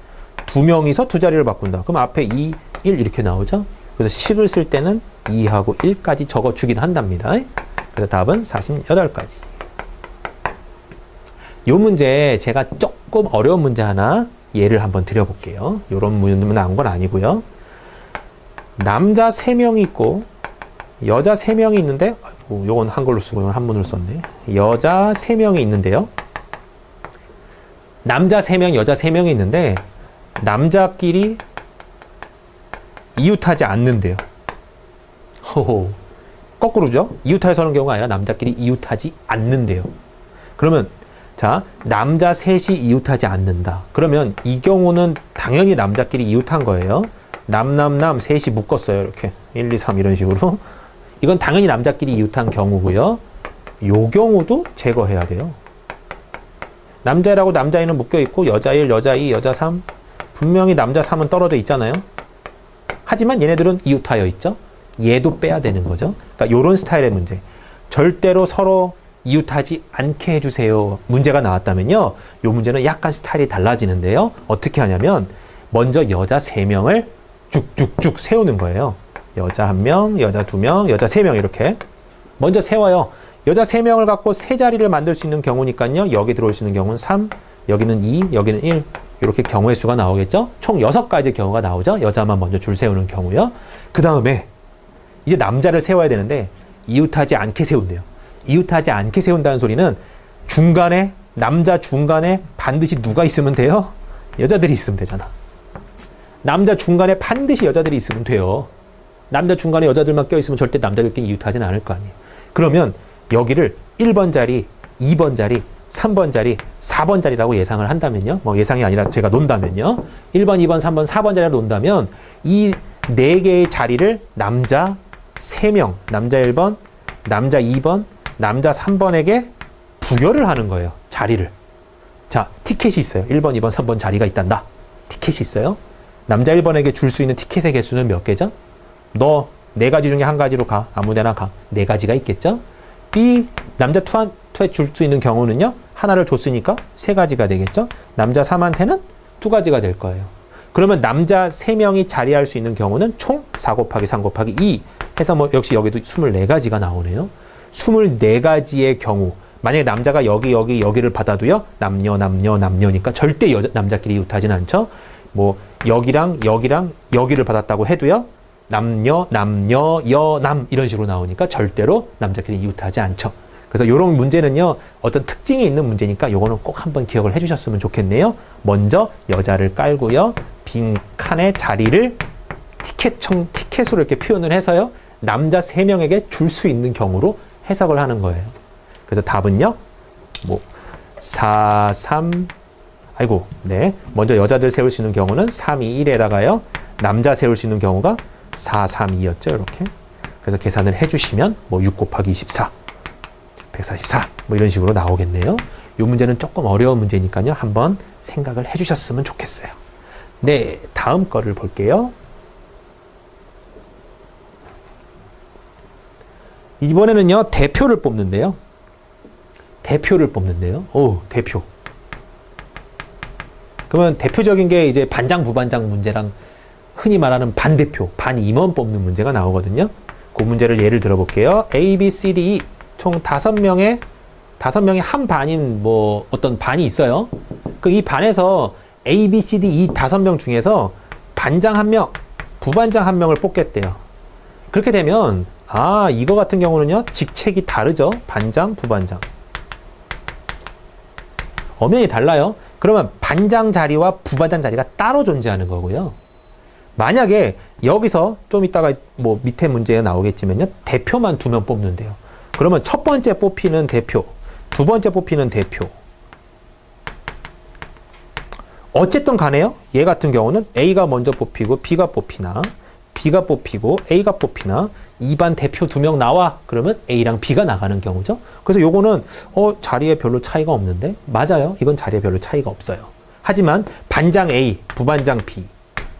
2명이서 2자리를 바꾼다. 그럼 앞에 2, 1 이렇게 나오죠? 그래서 10을 쓸 때는 2하고 1까지 적어주긴 한답니다. 그래서 답은 48가지. 요 문제 제가 조금 어려운 문제 하나 예를 한번 드려볼게요. 요런 문제만 나온 건 아니고요. 남자 3명이 있고 여자 3명이 있는데, 요건 한글로 쓰고 요건 한문으로 썼네. 여자 3명이 있는데요. 남자 3명, 여자 3명이 있는데 남자끼리 이웃하지 않는데요. 호호. 거꾸로죠. 이웃하여서 하는 경우가 아니라 남자끼리 이웃하지 않는데요. 그러면 자, 남자 셋이 이웃하지 않는다. 그러면 이 경우는 당연히 남자끼리 이웃한 거예요. 남 셋이 묶었어요. 이렇게 1, 2, 3 이런 식으로. 이건 당연히 남자끼리 이웃한 경우고요. 요 경우도 제거해야 돼요. 남자라고 남자애는 묶여 있고 여자 1, 여자 2, 여자 3 분명히 남자 3은 떨어져 있잖아요. 하지만 얘네들은 이웃하여 있죠. 얘도 빼야 되는 거죠. 그러니까 요런 스타일의 문제. 절대로 서로 이웃하지 않게 해주세요. 문제가 나왔다면요. 요 문제는 약간 스타일이 달라지는데요. 어떻게 하냐면 먼저 여자 3명을 쭉쭉쭉 세우는 거예요. 여자 1명, 여자 2명, 여자 3명 이렇게 먼저 세워요. 여자 3명을 갖고 세 자리를 만들 수 있는 경우니까요. 여기 들어올 수 있는 경우는 3, 여기는 2, 여기는 1 이렇게 경우의 수가 나오겠죠. 총 6가지 경우가 나오죠. 여자만 먼저 줄 세우는 경우요. 그 다음에 이제 남자를 세워야 되는데 이웃하지 않게 세운대요. 이웃하지 않게 세운다는 소리는 중간에 남자 중간에 반드시 누가 있으면 돼요? 여자들이 있으면 되잖아. 남자 중간에 반드시 여자들이 있으면 돼요. 남자 중간에 여자들만 껴있으면 절대 남자들끼리 이웃하진 않을 거 아니에요. 그러면 여기를 1번 자리, 2번 자리, 3번 자리, 4번 자리라고 예상을 한다면요. 뭐 예상이 아니라 제가 논다면요. 1번, 2번, 3번, 4번 자리로 논다면 이 4개의 자리를 남자 3명, 남자 1번, 남자 2번, 남자 3번에게 부여를 하는 거예요. 자리를. 자, 티켓이 있어요. 1번, 2번, 3번 자리가 있단다. 티켓이 있어요. 남자 1번에게 줄 수 있는 티켓의 개수는 몇 개죠? 너 4가지 중에 한 가지로 가. 아무 데나 가. 4가지가 있겠죠? B, 남자 2한테 줄 수 있는 경우는요. 하나를 줬으니까 3가지가 되겠죠? 남자 3한테는 2가지가 될 거예요. 그러면 남자 3명이 자리할 수 있는 경우는 총 4 곱하기 3 곱하기 2 해서 뭐 역시 여기도 24가지가 나오네요. 24가지의 경우 만약에 남자가 여기를 받아도요. 남녀니까 절대 남자끼리 이웃하진 않죠. 뭐 여기랑 여기를 받았다고 해도요. 남녀, 남 이런 식으로 나오니까 절대로 남자끼리 이웃하지 않죠. 그래서 이런 문제는요. 어떤 특징이 있는 문제니까 요거는 꼭 한번 기억을 해주셨으면 좋겠네요. 먼저 여자를 깔고요. 빈 칸의 자리를 티켓으로 이렇게 표현을 해서요. 남자 3명에게 줄 수 있는 경우로 해석을 하는 거예요. 그래서 답은요. 뭐 4, 3 먼저 여자들 세울 수 있는 경우는 3, 2, 1에다가요. 남자 세울 수 있는 경우가 4, 3, 2였죠. 이렇게. 그래서 계산을 해주시면 뭐 6 곱하기 24, 144 뭐 이런 식으로 나오겠네요. 이 문제는 조금 어려운 문제니까요. 한번 생각을 해주셨으면 좋겠어요. 네, 다음 거를 볼게요. 이번에는요. 대표를 뽑는데요. 오, 대표. 그러면 대표적인 게 이제 반장, 부반장 문제랑 흔히 말하는 반대표, 반임원 뽑는 문제가 나오거든요. 그 문제를 예를 들어볼게요. A, B, C, D, E 총 5명의 한 반인 뭐 어떤 반이 있어요. 그 이 반에서 A, B, C, D, E 5명 중에서 반장 1명, 부반장 1명을 뽑겠대요. 그렇게 되면 이거 같은 경우는요. 직책이 다르죠. 반장, 부반장. 엄연히 달라요. 그러면 반장 자리와 부반장 자리가 따로 존재하는 거고요. 만약에 여기서 좀 이따가 뭐 밑에 문제에 나오겠지만요. 대표만 2명 뽑는데요. 그러면 첫 번째 뽑히는 대표, 두 번째 뽑히는 대표. 어쨌든 간에요. 얘 같은 경우는 A가 먼저 뽑히고 B가 뽑히나 B가 뽑히고 A가 뽑히나 2반 대표 2명 나와. 그러면 A랑 B가 나가는 경우죠. 그래서 요거는 자리에 별로 차이가 없는데 맞아요. 이건 자리에 별로 차이가 없어요. 하지만 반장 A, 부반장 B,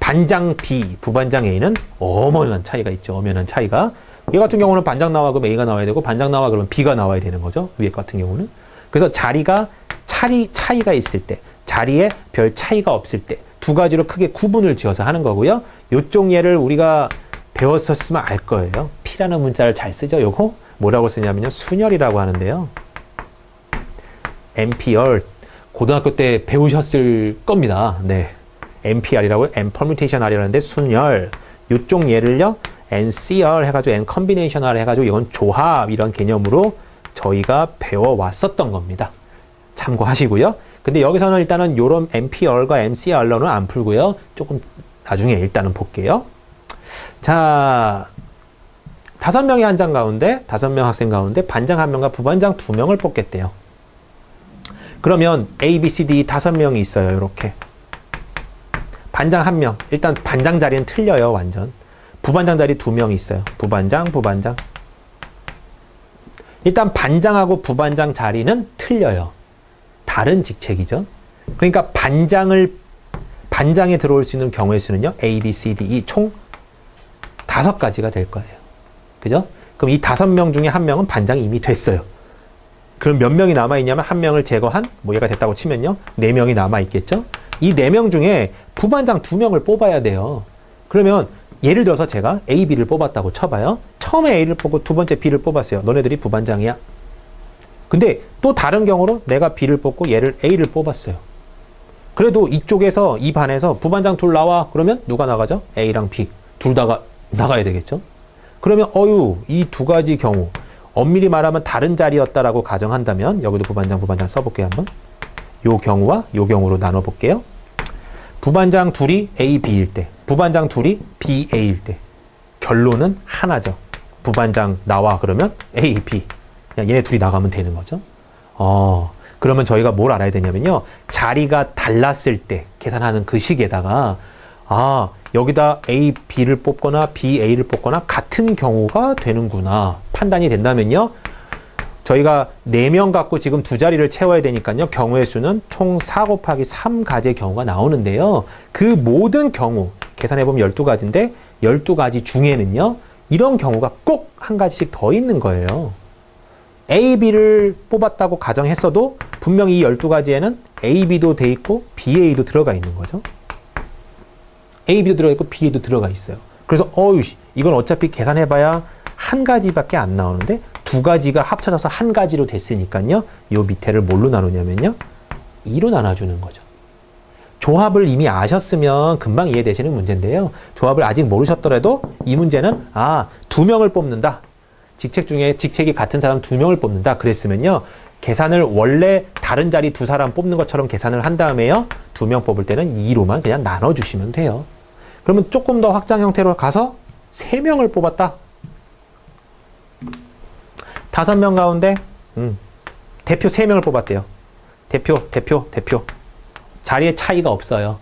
반장 B, 부반장 A는 엄연한 차이가 있죠. 엄연한 차이가. 얘 같은 경우는 반장 나와 그러면 A가 나와야 되고 반장 나와 그러면 B가 나와야 되는 거죠. 위에 같은 경우는. 그래서 자리가 차이가 있을 때, 자리에 별 차이가 없을 때 두 가지로 크게 구분을 지어서 하는 거고요. 요쪽 예를 우리가 배웠었으면 알 거예요. P라는 문자를 잘 쓰죠. 요거 뭐라고 쓰냐면요. 순열이라고 하는데요. MPR 고등학교 때 배우셨을 겁니다. 네. MPR이라고 M permutation R이라는데 순열. 요쪽 예를요. NCR 해가지고 N combination R 해가지고 이건 조합 이런 개념으로 저희가 배워왔었던 겁니다. 참고하시고요. 근데 여기서는 일단은 요런 MPR과 MCR로는 안 풀고요. 조금 나중에 일단은 볼게요. 자, 5명의 한장 가운데 5명 학생 가운데 반장 1명과 부반장 2명을 뽑겠대요. 그러면 A, B, C, D 5명이 있어요. 이렇게. 반장 1명. 일단 반장 자리는 틀려요. 완전. 부반장 자리 2명이 있어요. 부반장. 일단 반장하고 부반장 자리는 틀려요. 다른 직책이죠. 그러니까 반장에 들어올 수 있는 경우의 수는요. A, B, C, D, E 총 5가지가 될 거예요. 그죠? 그럼 이 5명 중에 1명은 반장이 이미 됐어요. 그럼 몇 명이 남아있냐면 1명을 제거한 뭐 얘가 됐다고 치면요. 4명이 남아있겠죠? 이 4명 중에 부반장 2명을 뽑아야 돼요. 그러면 예를 들어서 제가 A, B를 뽑았다고 쳐봐요. 처음에 A를 뽑고 두 번째 B를 뽑았어요. 너네들이 부반장이야. 근데 또 다른 경우로 내가 B를 뽑고 얘를 A를 뽑았어요. 그래도 이쪽에서 이 반에서 부반장 둘 나와. 그러면 누가 나가죠? A랑 B. 둘 다가 나가야 되겠죠? 그러면 이 2가지 경우 엄밀히 말하면 다른 자리였다라고 가정한다면 여기도 부반장 써볼게요. 한번. 요 경우와 요 경우로 나눠볼게요. 부반장 둘이 A, B일 때, 부반장 둘이 B, A일 때 결론은 하나죠. 부반장 나와 그러면 A, B. 그냥 얘네 둘이 나가면 되는 거죠. 그러면 저희가 뭘 알아야 되냐면요. 자리가 달랐을 때 계산하는 그 식에다가 여기다 A, B를 뽑거나 B, A를 뽑거나 같은 경우가 되는구나. 판단이 된다면요. 저희가 4명 갖고 지금 2자리를 채워야 되니까요. 경우의 수는 총 4 곱하기 3가지의 경우가 나오는데요. 그 모든 경우, 계산해보면 12가지인데 12가지 중에는요. 이런 경우가 꼭 한 가지씩 더 있는 거예요. A, B를 뽑았다고 가정했어도 분명히 이 12가지에는 A, B도 돼 있고 B, A도 들어가 있는 거죠. A, B도 들어가 있고 B, A도 들어가 있어요. 그래서 이건 어차피 계산해봐야 한 가지밖에 안 나오는데 2가지가 합쳐져서 한 가지로 됐으니까요. 요 밑에를 뭘로 나누냐면요. 2로 나눠주는 거죠. 조합을 이미 아셨으면 금방 이해되시는 문제인데요. 조합을 아직 모르셨더라도 이 문제는 2명을 뽑는다. 직책 중에 직책이 같은 사람 2명을 뽑는다. 그랬으면요. 계산을 원래 다른 자리 2사람 뽑는 것처럼 계산을 한 다음에요. 2명 뽑을 때는 2로만 그냥 나눠주시면 돼요. 그러면 조금 더 확장 형태로 가서 3명을 뽑았다. 5명 가운데 대표 3명을 뽑았대요. 대표. 자리에 차이가 없어요.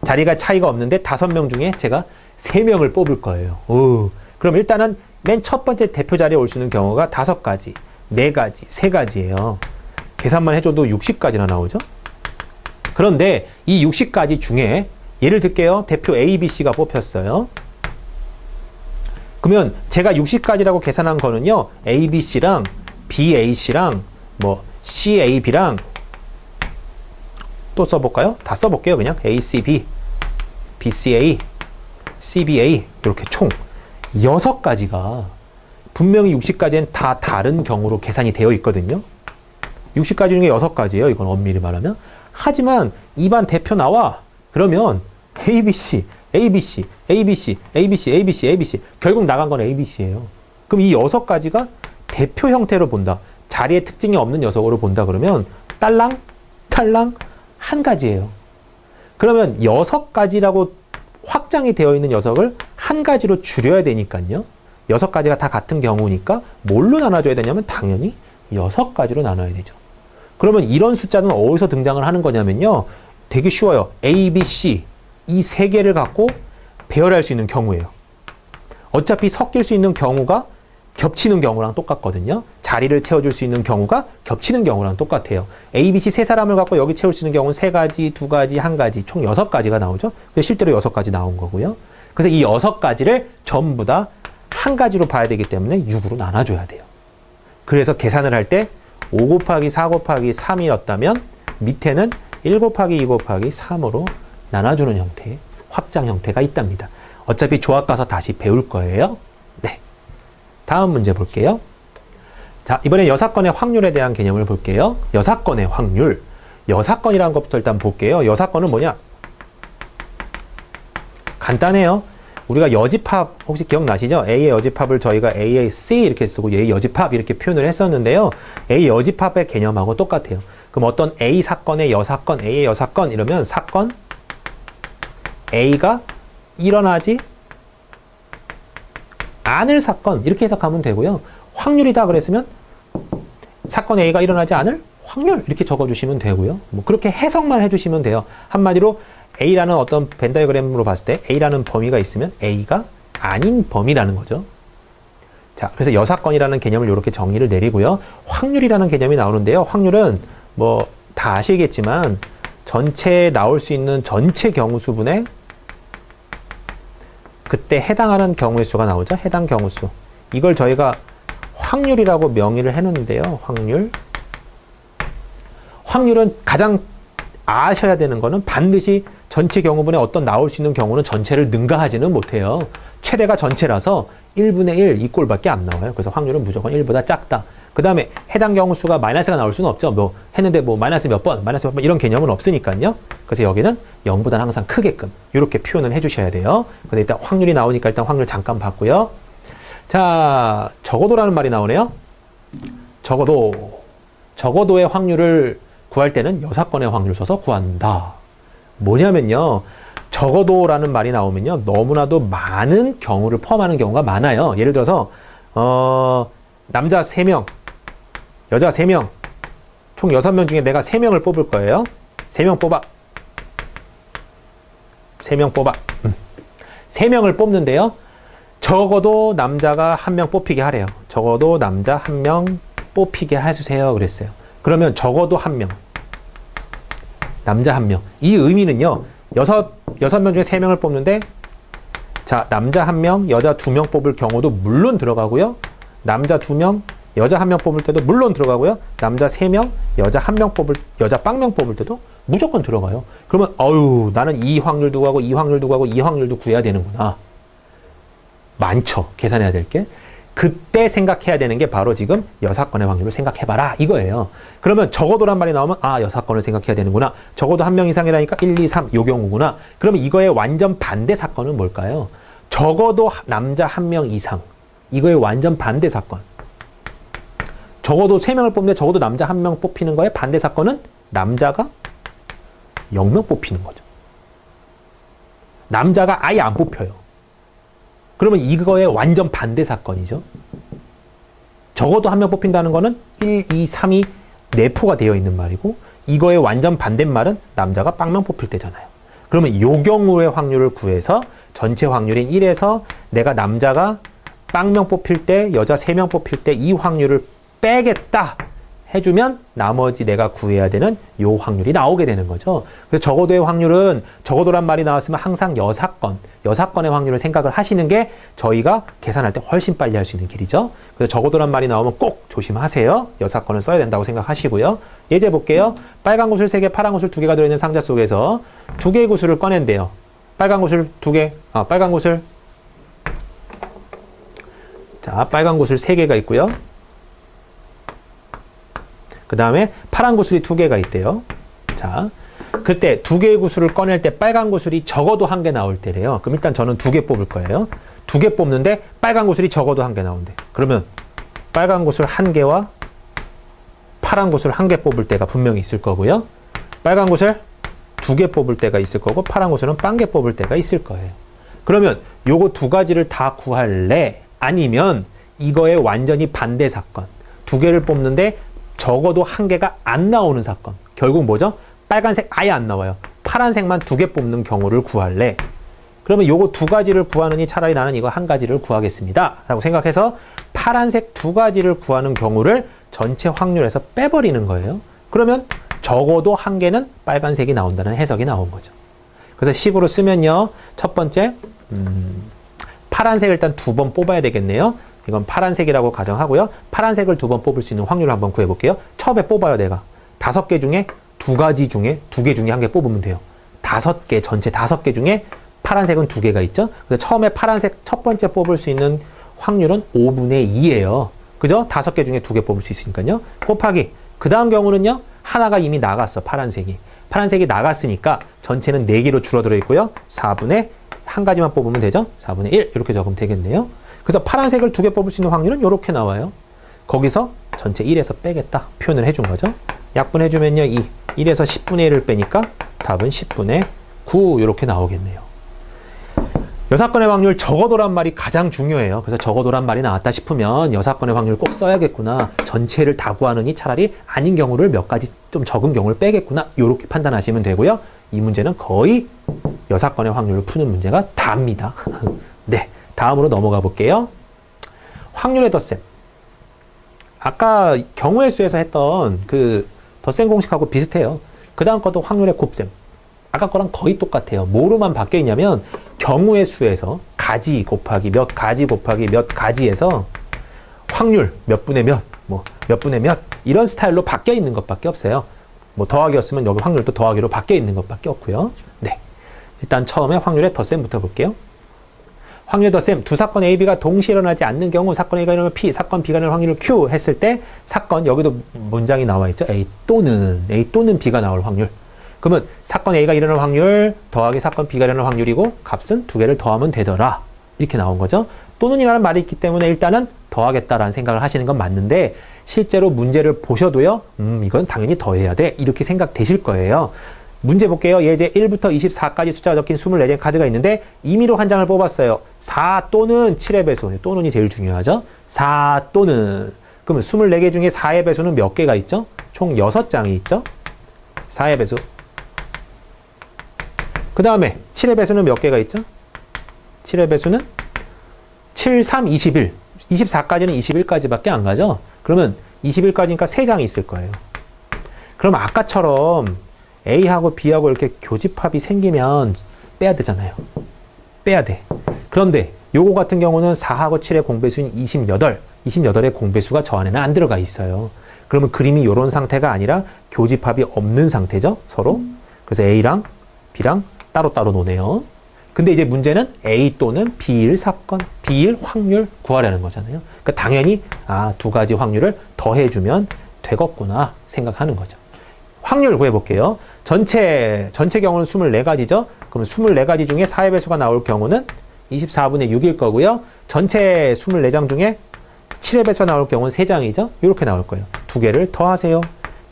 자리가 차이가 없는데 5명 중에 제가 3명을 뽑을 거예요. 그럼 일단은 맨 첫 번째 대표 자리에 올 수 있는 경우가 5가지, 4가지, 3가지예요. 계산만 해줘도 60가지나 나오죠? 그런데 이 60가지 중에 예를 들게요. 대표 A, B, C가 뽑혔어요. 그러면 제가 60가지라고 계산한 거는요. A, B, C랑 B, A, C랑 C, A, B랑 또 써볼까요? 다 써볼게요. 그냥 A, C, B, B, C, A, C, B, A 이렇게 총 6가지가 분명히 60가지엔 다 다른 경우로 계산이 되어 있거든요. 60가지 중에 6가지예요. 이건 엄밀히 말하면. 하지만 이반 대표 나와. 그러면 ABC, ABC, ABC, ABC, ABC, ABC 결국 나간 건 ABC예요. 그럼 이 6가지가 대표 형태로 본다. 자리에 특징이 없는 녀석으로 본다 그러면 딸랑 한 가지예요. 그러면 6가지라고 확장이 되어 있는 녀석을 한 가지로 줄여야 되니까요. 6가지가 다 같은 경우니까 뭘로 나눠줘야 되냐면 당연히 6가지로 나눠야 되죠. 그러면 이런 숫자는 어디서 등장을 하는 거냐면요. 되게 쉬워요. A, B, C 이 3개를 갖고 배열할 수 있는 경우예요. 어차피 섞일 수 있는 경우가 겹치는 경우랑 똑같거든요. 자리를 채워줄 수 있는 경우가 겹치는 경우랑 똑같아요. A, B, C 3사람을 갖고 여기 채울 수 있는 경우는 3가지, 2가지, 1가지 총 6가지가 나오죠. 실제로 6가지 나온 거고요. 그래서 이 6가지를 전부 다 한 가지로 봐야 되기 때문에 6으로 나눠줘야 돼요. 그래서 계산을 할 때 5 곱하기 4 곱하기 3이었다면 밑에는 1 곱하기 2 곱하기 3으로 나눠주는 형태의 확장 형태가 있답니다. 어차피 조합 가서 다시 배울 거예요. 네. 다음 문제 볼게요. 자, 이번엔 여사건의 확률에 대한 개념을 볼게요. 여사건의 확률. 여사건이라는 것부터 일단 볼게요. 여사건은 뭐냐? 간단해요. 우리가 여집합 혹시 기억나시죠? A의 여집합을 저희가 A의 C 이렇게 쓰고 A의 여집합 이렇게 표현을 했었는데요. A 여집합의 개념하고 똑같아요. 그럼 어떤 A 사건의 여사건, A의 여사건 이러면 사건 A가 일어나지 않을 사건 이렇게 해석하면 되고요. 확률이다 그랬으면 사건 A가 일어나지 않을 확률 이렇게 적어주시면 되고요. 뭐 그렇게 해석만 해주시면 돼요. 한마디로 A라는 어떤 벤 다이어그램으로 봤을 때 A라는 범위가 있으면 A가 아닌 범위라는 거죠. 자, 그래서 여사건이라는 개념을 이렇게 정의를 내리고요. 확률이라는 개념이 나오는데요. 확률은 뭐 다 아시겠지만 전체에 나올 수 있는 전체 경우수분의 그때 해당하는 경우의 수가 나오죠. 해당 경우수. 이걸 저희가 확률이라고 명의를 해놓는데요. 확률. 확률은 가장 아셔야 되는 거는 반드시 전체 경우분에 어떤 나올 수 있는 경우는 전체를 능가하지는 못해요. 최대가 전체라서 1분의 1 이 꼴밖에 안 나와요. 그래서 확률은 무조건 1보다 작다. 그 다음에 해당 경우수가 마이너스가 나올 수는 없죠. 뭐 했는데 뭐 마이너스 몇 번 이런 개념은 없으니까요. 그래서 여기는 0보다는 항상 크게끔 이렇게 표현을 해주셔야 돼요. 그래서 일단 확률이 나오니까 일단 확률 잠깐 봤고요. 자, 적어도라는 말이 나오네요. 적어도의 확률을 구할 때는 여사건의 확률 써서 구한다. 뭐냐면요. 적어도라는 말이 나오면요. 너무나도 많은 경우를 포함하는 경우가 많아요. 예를 들어서 남자 3명, 여자 3명, 총 6명 중에 내가 3명을 뽑을 거예요. 3명 뽑아. 3명 뽑아. 3명을 뽑는데요. 적어도 남자가 1명 뽑히게 하래요. 적어도 남자 1명 뽑히게 해주세요. 그랬어요. 그러면 적어도 1명. 남자 1명. 이 의미는요. 6명 중에 3명을 뽑는데 자, 남자 1명, 여자 2명 뽑을 경우도 물론 들어가고요. 남자 2명, 여자 1명 뽑을 때도 물론 들어가고요. 남자 3명, 여자 1명 여자 빵명 뽑을 때도 무조건 들어가요. 그러면 나는 이 확률도 구하고 이 확률도 구하고 이 확률도 구해야 되는구나. 많죠. 계산해야 될 게. 그때 생각해야 되는 게 바로 지금 여사건의 확률을 생각해봐라 이거예요. 그러면 적어도란 말이 나오면 여사건을 생각해야 되는구나. 적어도 1명 이상이라니까 1, 2, 3 요 경우구나. 그러면 이거의 완전 반대 사건은 뭘까요? 적어도 남자 1명 이상. 이거의 완전 반대 사건. 적어도 3명을 뽑는데 적어도 남자 1명 뽑히는 거의 반대 사건은 남자가 0명 뽑히는 거죠. 남자가 아예 안 뽑혀요. 그러면 이거의 완전 반대 사건이죠. 적어도 1명 뽑힌다는 거는 1, 2, 3이 내포가 되어 있는 말이고 이거의 완전 반대말은 남자가 빵명 뽑힐 때잖아요. 그러면 이 경우의 확률을 구해서 전체 확률인 1에서 내가 남자가 빵명 뽑힐 때 여자 3명 뽑힐 때 이 확률을 빼겠다 해주면 나머지 내가 구해야 되는 요 확률이 나오게 되는 거죠. 그래서 적어도의 확률은 적어도란 말이 나왔으면 항상 여사건의 확률을 생각을 하시는 게 저희가 계산할 때 훨씬 빨리 할 수 있는 길이죠. 그래서 적어도란 말이 나오면 꼭 조심하세요. 여사건을 써야 된다고 생각하시고요. 예제 볼게요. 빨간 구슬 3개, 파란 구슬 2개가 들어있는 상자 속에서 2개의 구슬을 꺼낸대요. 빨간 구슬 2개, 빨간 구슬. 자, 빨간 구슬 3개가 있고요. 그 다음에 파란 구슬이 2개가 있대요. 자, 그때 2개의 구슬을 꺼낼 때 빨간 구슬이 적어도 1개 나올 때래요. 그럼 일단 저는 2개 뽑을 거예요. 2개 뽑는데 빨간 구슬이 적어도 1개 나온대. 그러면 빨간 구슬 1개와 파란 구슬 1개 뽑을 때가 분명히 있을 거고요. 빨간 구슬 2개 뽑을 때가 있을 거고 파란 구슬은 1개 뽑을 때가 있을 거예요. 그러면 요거 2가지를 다 구할래? 아니면 이거의 완전히 반대 사건. 2개를 뽑는데 적어도 1개가 안 나오는 사건. 결국 뭐죠? 빨간색 아예 안 나와요. 파란색만 2개 뽑는 경우를 구할래. 그러면 요거 2가지를 구하느니 차라리 나는 이거 1가지를 구하겠습니다. 라고 생각해서 파란색 2가지를 구하는 경우를 전체 확률에서 빼버리는 거예요. 그러면 적어도 1개는 빨간색이 나온다는 해석이 나온 거죠. 그래서 식으로 쓰면요. 첫 번째, 파란색을 일단 2번 뽑아야 되겠네요. 이건 파란색이라고 가정하고요. 파란색을 2번 뽑을 수 있는 확률을 한번 구해볼게요. 처음에 뽑아요, 내가. 5개 중에 2가지 중에 2개 중에 1개 뽑으면 돼요. 5개, 전체 5개 중에 파란색은 두 개가 있죠. 그래서 처음에 파란색 첫 번째 뽑을 수 있는 확률은 5분의 2예요. 그죠? 5개 중에 2개 뽑을 수 있으니까요. 곱하기. 그 다음 경우는요. 하나가 이미 나갔어. 파란색이. 파란색이 나갔으니까 전체는 4개로 줄어들어 있고요. 4분의 한 가지만 뽑으면 되죠. 4분의 1 이렇게 적으면 되겠네요. 그래서 파란색을 2개 뽑을 수 있는 확률은 이렇게 나와요. 거기서 전체 1에서 빼겠다. 표현을 해준 거죠. 약분해주면요. 1에서 10분의 1을 빼니까 답은 10분의 9 이렇게 나오겠네요. 여사건의 확률 적어도란 말이 가장 중요해요. 그래서 적어도란 말이 나왔다 싶으면 여사건의 확률 꼭 써야겠구나. 전체를 다 구하느니 차라리 아닌 경우를 몇 가지 좀 적은 경우를 빼겠구나. 이렇게 판단하시면 되고요. 이 문제는 거의 여사건의 확률을 푸는 문제가 답니다. 네, 다음으로 넘어가 볼게요. 확률의 덧셈. 아까 경우의 수에서 했던 그 덧셈 공식하고 비슷해요. 그 다음 것도 확률의 곱셈. 아까 거랑 거의 똑같아요. 뭐로만 바뀌어 있냐면 경우의 수에서 가지 곱하기 몇 가지 곱하기 몇 가지에서 확률 몇 분의 몇, 뭐 몇 분의 몇 이런 스타일로 바뀌어 있는 것밖에 없어요. 뭐 더하기였으면 여기 확률도 더하기로 바뀌어 있는 것밖에 없고요. 네, 일단 처음에 확률의 덧셈부터 볼게요. 확률 덧셈, 두 사건 A, B가 동시에 일어나지 않는 경우 사건 A가 일어나면 P, 사건 B가 일어나는 확률을 Q 했을 때 사건, 여기도 문장이 나와 있죠. A 또는 B가 나올 확률. 그러면 사건 A가 일어날 확률 더하기 사건 B가 일어날 확률이고 값은 2개를 더하면 되더라. 이렇게 나온 거죠. 또는이라는 말이 있기 때문에 일단은 더하겠다라는 생각을 하시는 건 맞는데 실제로 문제를 보셔도요. 이건 당연히 더해야 돼. 이렇게 생각되실 거예요. 문제 볼게요. 예제 1부터 24까지 숫자가 적힌 24장의 카드가 있는데 임의로 한 장을 뽑았어요. 4 또는 7의 배수. 또는이 제일 중요하죠. 4 또는. 그러면 24개 중에 4의 배수는 몇 개가 있죠? 총 6장이 있죠. 4의 배수. 그 다음에 7의 배수는 몇 개가 있죠? 7의 배수는 7, 3, 21. 24까지는 21까지밖에 안 가죠? 그러면 21까지니까 3장이 있을 거예요. 그럼 아까처럼 A하고 B하고 이렇게 교집합이 생기면 빼야 되잖아요. 빼야 돼. 그런데 요거 같은 경우는 4하고 7의 공배수인 28의 공배수가 저 안에는 안 들어가 있어요. 그러면 그림이 이런 상태가 아니라 교집합이 없는 상태죠, 서로. 그래서 A랑 B랑 따로따로 노네요. 근데 이제 문제는 A 또는 B일 사건, B일 확률 구하라는 거잖아요. 그러니까 당연히 두 가지 확률을 더해주면 되겠구나 생각하는 거죠. 확률 구해볼게요. 전체 경우는 24가지죠. 그럼 24가지 중에 4의 배수가 나올 경우는 24분의 6일 거고요. 전체 24장 중에 7의 배수가 나올 경우는 3장이죠. 이렇게 나올 거예요. 2개를 더하세요.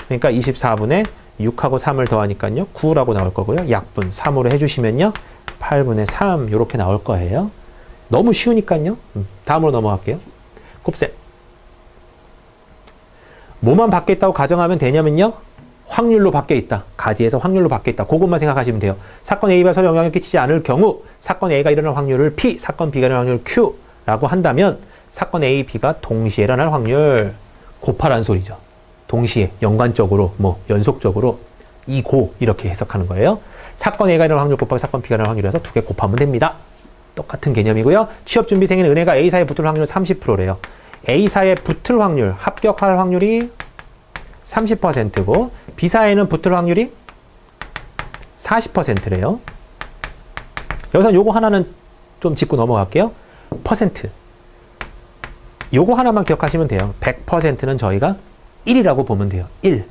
그러니까 24분의 6하고 3을 더하니까요. 9라고 나올 거고요. 약분 3으로 해주시면요. 8분의 3 이렇게 나올 거예요. 너무 쉬우니까요. 다음으로 넘어갈게요. 곱셈. 뭐만 바뀌어 있다고 가정하면 되냐면요. 확률로 바뀌어 있다. 가지에서 확률로 바뀌어 있다. 그것만 생각하시면 돼요. 사건 A가 서로 영향을 끼치지 않을 경우 사건 A가 일어날 확률을 P, 사건 B가 일어날 확률을 Q라고 한다면 사건 A, B가 동시에 일어날 확률 곱하라는 소리죠. 동시에, 연관적으로, 연속적으로 이고 이렇게 해석하는 거예요. 사건 A가 일어날 확률 곱하기 사건 B가 일어날 확률이라서 2개 곱하면 됩니다. 똑같은 개념이고요. 취업준비생인 은혜가 A사에 붙을 확률 30%래요. A사에 붙을 확률, 합격할 확률이 30%고 B사에는 붙을 확률이 40%래요. 여기서 요거 하나는 좀 짚고 넘어갈게요. 퍼센트. 요거 하나만 기억하시면 돼요. 100%는 저희가 1이라고 보면 돼요. 1.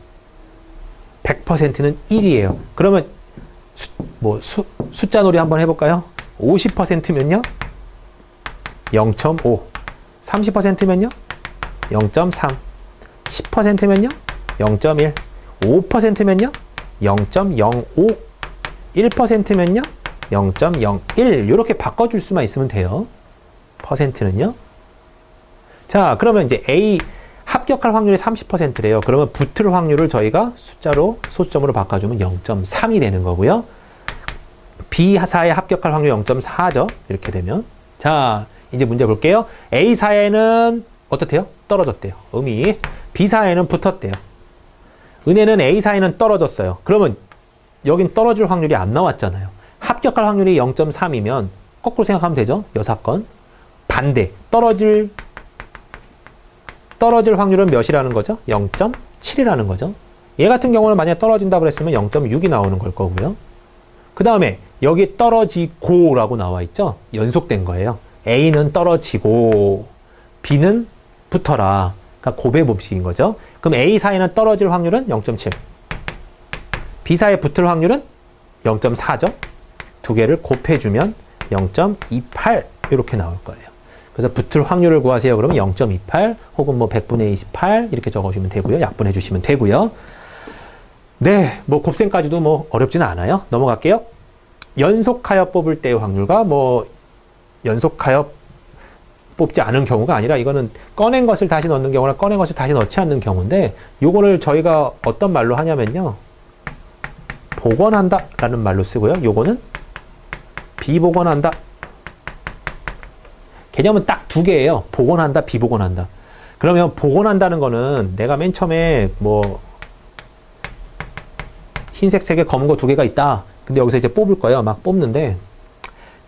100%는 1이에요. 그러면 숫자 놀이 한번 해볼까요? 50%면요? 0.5. 30%면요? 0.3. 10%면요? 0.1. 5%면요? 0.05. 1%면요? 0.01. 이렇게 바꿔줄 수만 있으면 돼요. 퍼센트는요? 자, 그러면 이제 A 합격할 확률이 30%래요. 그러면 붙을 확률을 저희가 숫자로 소수점으로 바꿔주면 0.3이 되는 거고요. B사에 합격할 확률이 0.4죠. 이렇게 되면. 자, 이제 문제 볼게요. A사에는 어떻대요? 떨어졌대요. B사에는 붙었대요. 은혜는 A사에는 떨어졌어요. 그러면 여긴 떨어질 확률이 안 나왔잖아요. 합격할 확률이 0.3이면 거꾸로 생각하면 되죠. 여사건. 반대. 떨어질 확률은 몇이라는 거죠? 0.7이라는 거죠. 얘 같은 경우는 만약에 떨어진다고 그랬으면 0.6이 나오는 걸 거고요. 그 다음에 여기 떨어지고라고 나와 있죠? 연속된 거예요. A는 떨어지고 B는 붙어라. 그러니까 곱의 법칙인 거죠. 그럼 A 사이는 떨어질 확률은 0.7. B 사이에 붙을 확률은 0.4죠. 두 개를 곱해주면 0.28 이렇게 나올 거예요. 그래서 붙을 확률을 구하세요. 그러면 0.28 혹은 뭐 100분의 28 이렇게 적어주면 되고요. 약분해 주시면 되고요. 네, 뭐 곱셈까지도 뭐 어렵지는 않아요. 넘어갈게요. 연속하여 뽑을 때의 확률과 뭐 연속하여 뽑지 않은 경우가 아니라 이거는 꺼낸 것을 다시 넣는 경우나 꺼낸 것을 다시 넣지 않는 경우인데 요거를 저희가 어떤 말로 하냐면요. 복원한다 라는 말로 쓰고요. 요거는 비복원한다. 개념은 딱 두 개예요. 복원한다, 비복원한다. 그러면 복원한다는 거는 내가 맨 처음에 뭐 흰색 3개, 검은 거 2개가 있다. 근데 여기서 이제 뽑을 거예요. 막 뽑는데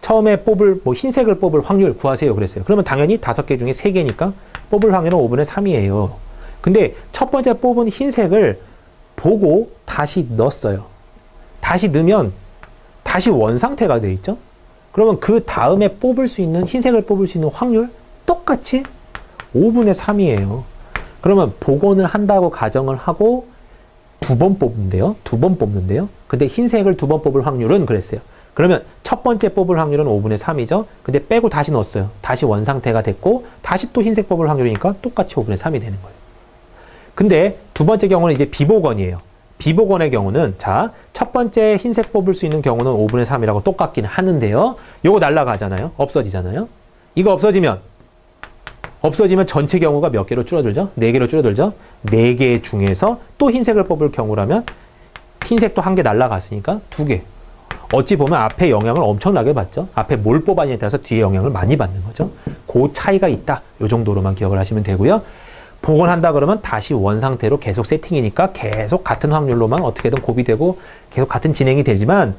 처음에 뽑을 뭐 흰색을 뽑을 확률 구하세요 그랬어요. 그러면 당연히 5개 중에 3개니까 뽑을 확률은 5분의 3이에요. 근데 첫 번째 뽑은 흰색을 보고 다시 넣었어요. 다시 넣으면 다시 원상태가 돼 있죠. 그러면 그 다음에 뽑을 수 있는 흰색을 뽑을 수 있는 확률 똑같이 5분의 3이에요. 그러면 복원을 한다고 가정을 하고 2번 뽑는데요. 2번 뽑는데요. 근데 흰색을 2번 뽑을 확률은 그랬어요. 그러면 첫 번째 뽑을 확률은 5분의 3이죠. 근데 빼고 다시 넣었어요. 다시 원상태가 됐고 다시 또 흰색 뽑을 확률이니까 똑같이 5분의 3이 되는 거예요. 근데 두 번째 경우는 이제 비복원이에요. 비복원의 경우는 자, 첫 번째 흰색 뽑을 수 있는 경우는 5분의 3이라고 똑같긴 하는데요. 요거 날라가잖아요. 없어지잖아요. 이거 없어지면 전체 경우가 몇 개로 줄어들죠? 4개로 줄어들죠? 4개 중에서 또 흰색을 뽑을 경우라면 흰색도 1개 날라갔으니까 2개. 어찌 보면 앞에 영향을 엄청나게 받죠. 앞에 뭘 뽑았냐에 따라서 뒤에 영향을 많이 받는 거죠. 그 차이가 있다. 요 정도로만 기억을 하시면 되고요. 복원한다 그러면 다시 원상태로 계속 세팅이니까 계속 같은 확률로만 어떻게든 곱이 되고 계속 같은 진행이 되지만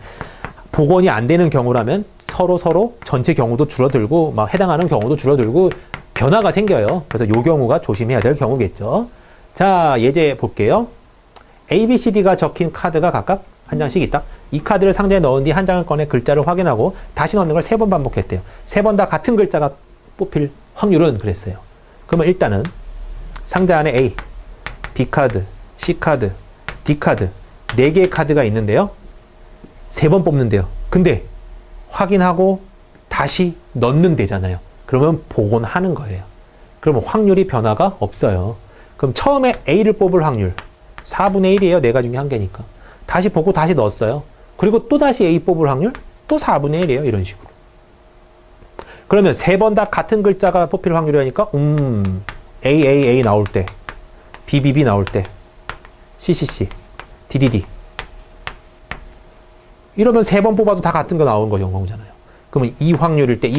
복원이 안 되는 경우라면 서로 전체 경우도 줄어들고 막 해당하는 경우도 줄어들고 변화가 생겨요. 그래서 요 경우가 조심해야 될 경우겠죠. 자, 예제 볼게요. A, B, C, D가 적힌 카드가 각각 한 장씩 있다. 이 카드를 상자에 넣은 뒤 한 장을 꺼내 글자를 확인하고 다시 넣는 걸 3번 반복했대요. 3번 다 같은 글자가 뽑힐 확률은 그랬어요. 그러면 일단은 상자 안에 A, B 카드, C 카드, D 카드 4개의 카드가 있는데요. 3번 뽑는데요. 근데 확인하고 다시 넣는 데잖아요. 그러면 복원하는 거예요. 그러면 확률이 변화가 없어요. 그럼 처음에 A를 뽑을 확률 4분의 1이에요. 4가 중에 1개니까. 다시 보고 다시 넣었어요. 그리고 또 다시 A 뽑을 확률 또 4분의 1이에요. 이런 식으로. 그러면 3번 다 같은 글자가 뽑힐 확률이니까 A 나올 때, B 나올 때, C D 이러면 3번 뽑아도 다 같은 거 나오는 거잖아요. 그러면 이 확률일 때